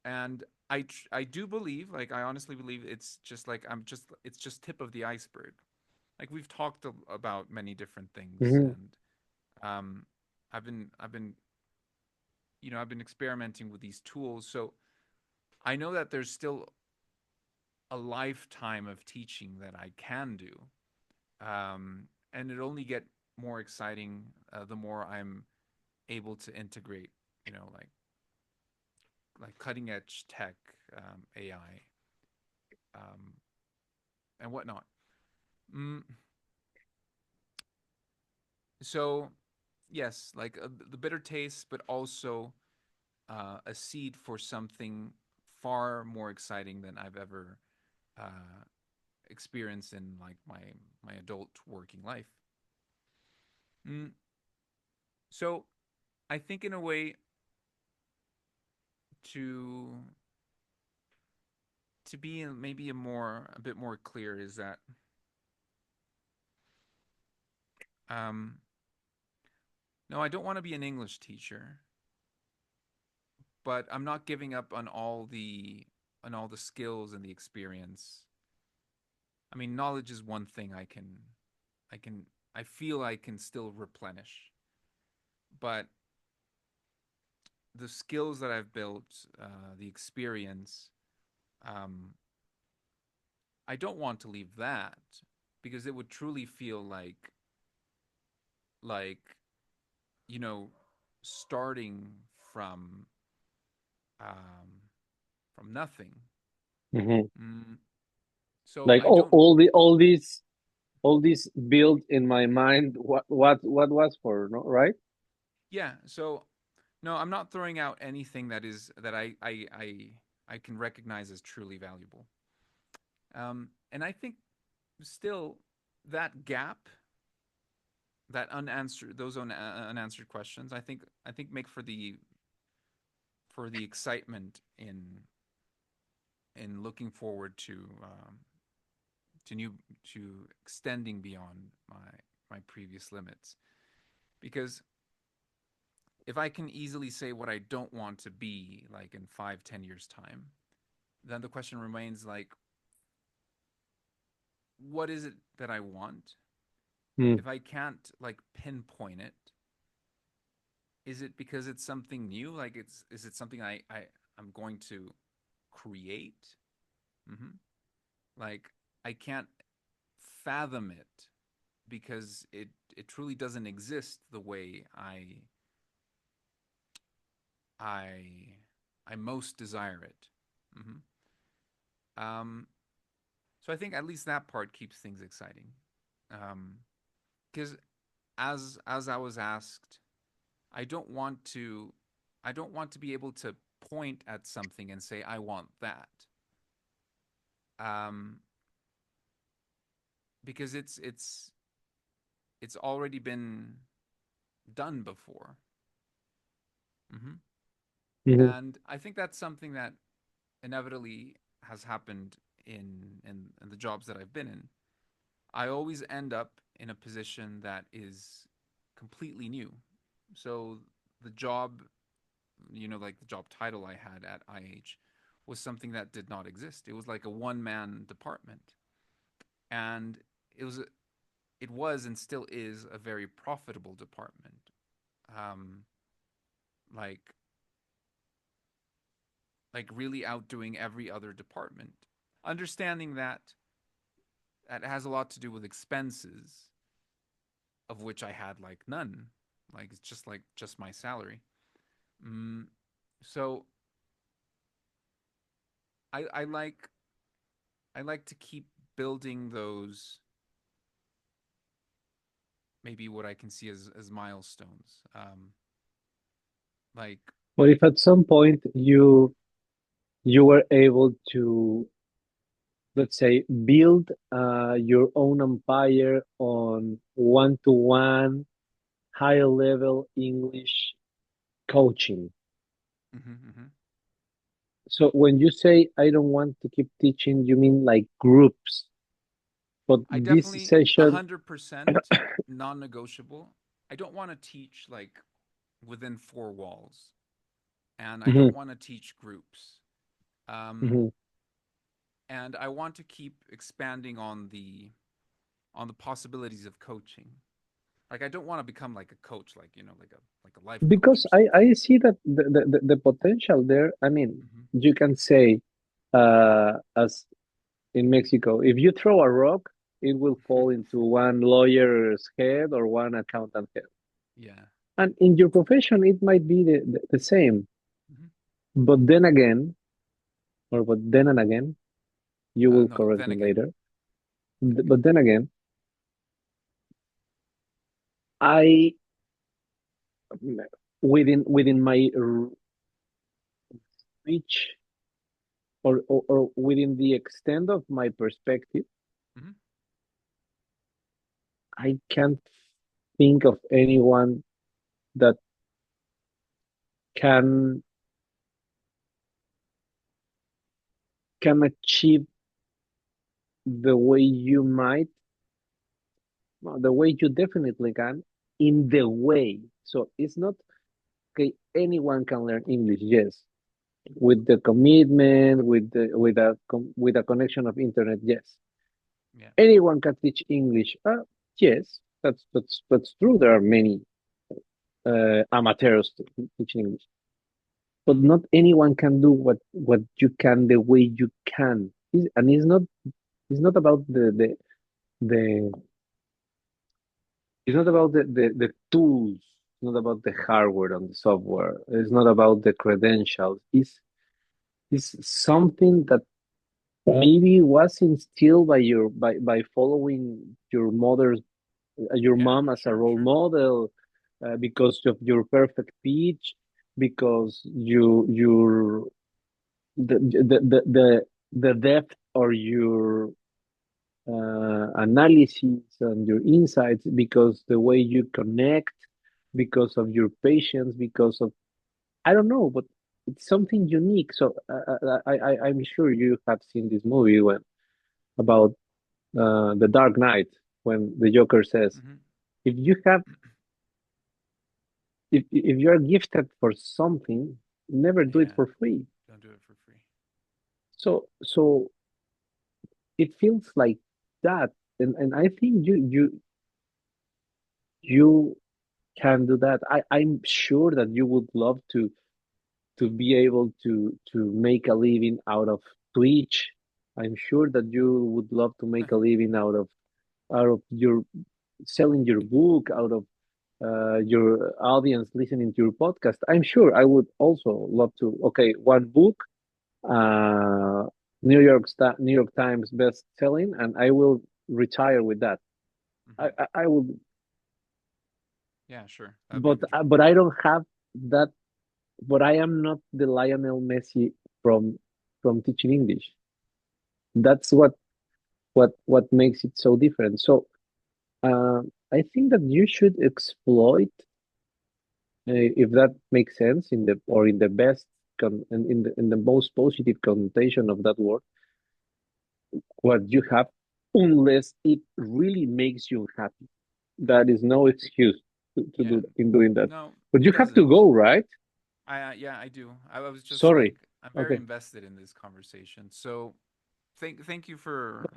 and I do believe, like I honestly believe, it's just like it's just tip of the iceberg. Like we've talked about many different things, Hmm. and um, I've been I've been experimenting with these tools, so I know that there's still a lifetime of teaching that I can do, and it only get more exciting the more I'm able to integrate, like cutting edge tech, AI, um, and whatnot. Mm, so yes, like the bitter taste, but also a seed for something far more exciting than I've ever uh, experienced in like my adult working life. Mm, so I think in a way to be maybe a bit more clear is that um, no, I don't want to be an English teacher, but I'm not giving up on all the skills and the experience. I mean, knowledge is one thing I can I feel I can still replenish, but the skills that I've built, the experience, um, I don't want to leave that because it would truly feel like you know starting from um, nothing. Hmm. Mm, so Like I don't. all these built in my mind. What was for, no, right? Yeah. So no, I'm not throwing out anything that I can recognize as truly valuable. And I think still that gap, that unanswered those unanswered questions, I think make for the excitement in looking forward to new to extending beyond my previous limits. Because if I can easily say what I don't want to be like in 5, 10 years time, then the question remains like, what is it that I want? Mm. If I can't like pinpoint it, is it because it's something new? Like is it something I'm going to create? Mm-hmm. Like I can't fathom it because it truly doesn't exist the way I I most desire it. Mm-hmm. Um, so I think at least that part keeps things exciting. Because as I was asked, I don't want to I don't want to be able to point at something and say I want that. Um, because it's already been done before. Mm-hmm. Hmm. And I think that's something that inevitably has happened in the jobs that I've been in. I always end up in a position that is completely new. So the job, like the job title I had at IH was something that did not exist. It was like a one-man department. And it was it was and still is a very profitable department. Um like really outdoing every other department. Understanding that that has a lot to do with expenses, of which I had like none. Like it's just just my salary. Mm, so I like to keep building those, maybe what I can see as milestones. Like But if at some point you were able to, let's say, build your own empire on one-to-one higher level English coaching. hmm So when you say I don't want to keep teaching, you mean like groups. But I this definitely session, 100% non-negotiable. I don't want to teach like within four walls, and I don't mhm, want to teach groups. Um, mhm. and I want to keep expanding on the possibilities of coaching. Like I don't want to become like a coach, like like a life coach Because or something. I see that the potential there. I mean, hmm you can say, as in Mexico, if you throw a rock, it will fall into one lawyer's head or one accountant head. yeah. And in your profession, it might be the same. hmm But then again, or but then and again, you will No, correct then me again, later. then again. But then again, I within my reach or within the extent of my perspective, hmm I can't think of anyone that can can achieve the way you might, well, the way you definitely can, in the way. So it's not okay. Anyone can learn English, yes, with the commitment, with a connection of internet, yes. Yeah. Anyone can teach English. Yes, that's true. There are many amateurs teaching English, but Mm. not anyone can do what you can the way you can. And it's not about the it's not about the tools. It's not about the hardware and the software. It's not about the credentials. It's something that maybe was instilled by following your Yeah. mom as a Sure. role Sure. model, because of your perfect pitch, because your the depth or your analysis and your insights, because the way you connect, because of your patience, because of, I don't know, but it's something unique. So I'm sure you have seen this movie when about the Dark Knight, when the Joker says, hmm if you have if you're gifted for something, never do it Yeah. for free. Don't do it for free. So it feels like that, and I think you can do that. I'm sure that you would love to be able to make a living out of Twitch. I'm sure that you would love to make a living out of your selling your book, out of your audience listening to your podcast. I'm sure I would also love to. Okay, one book, uh, New York Times best selling, and I will retire with that. hmm I would, Yeah. Sure. That'd be but the dream. but I don't have that. But I am not the Lionel Messi from from teaching English. That's what makes it so different. So I think that you should exploit, if that makes sense, in the or in the best in the most positive connotation of that word, what you have, unless it really makes you happy. That is no excuse to Yeah. do in doing that. No, But it you have to doesn't. go, right? Yeah, I do. I was just like, Sorry. I'm very Okay. invested in this conversation. So thank you for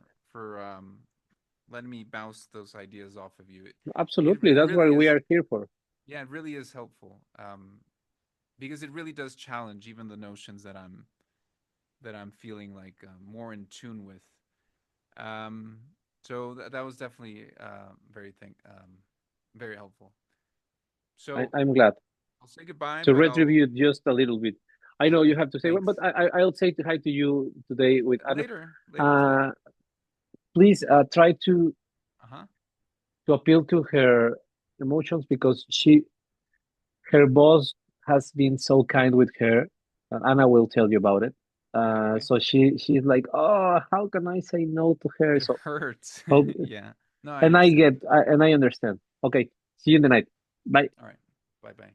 letting me bounce those ideas off of you. Absolutely. It That's really what we is. are here for. Yeah, it really is helpful. Because it really does challenge even the notions that I'm feeling like more in tune with. Um, so that was definitely very helpful. So I'm glad I'll say goodbye, to but I'll retribute just a little bit. I know you Okay, have to say, thanks. but I'll say hi to you today with Anna. Later today. Uh, please try Uh-huh. to appeal to her emotions because her boss has been so kind with her. Anna will tell you about it. Okay. So she's like, oh, how can I say no to her? It So hurts. hope, Yeah. No, I understand. and I understand. Okay, see you in the night. Bye. All right. Bye-bye.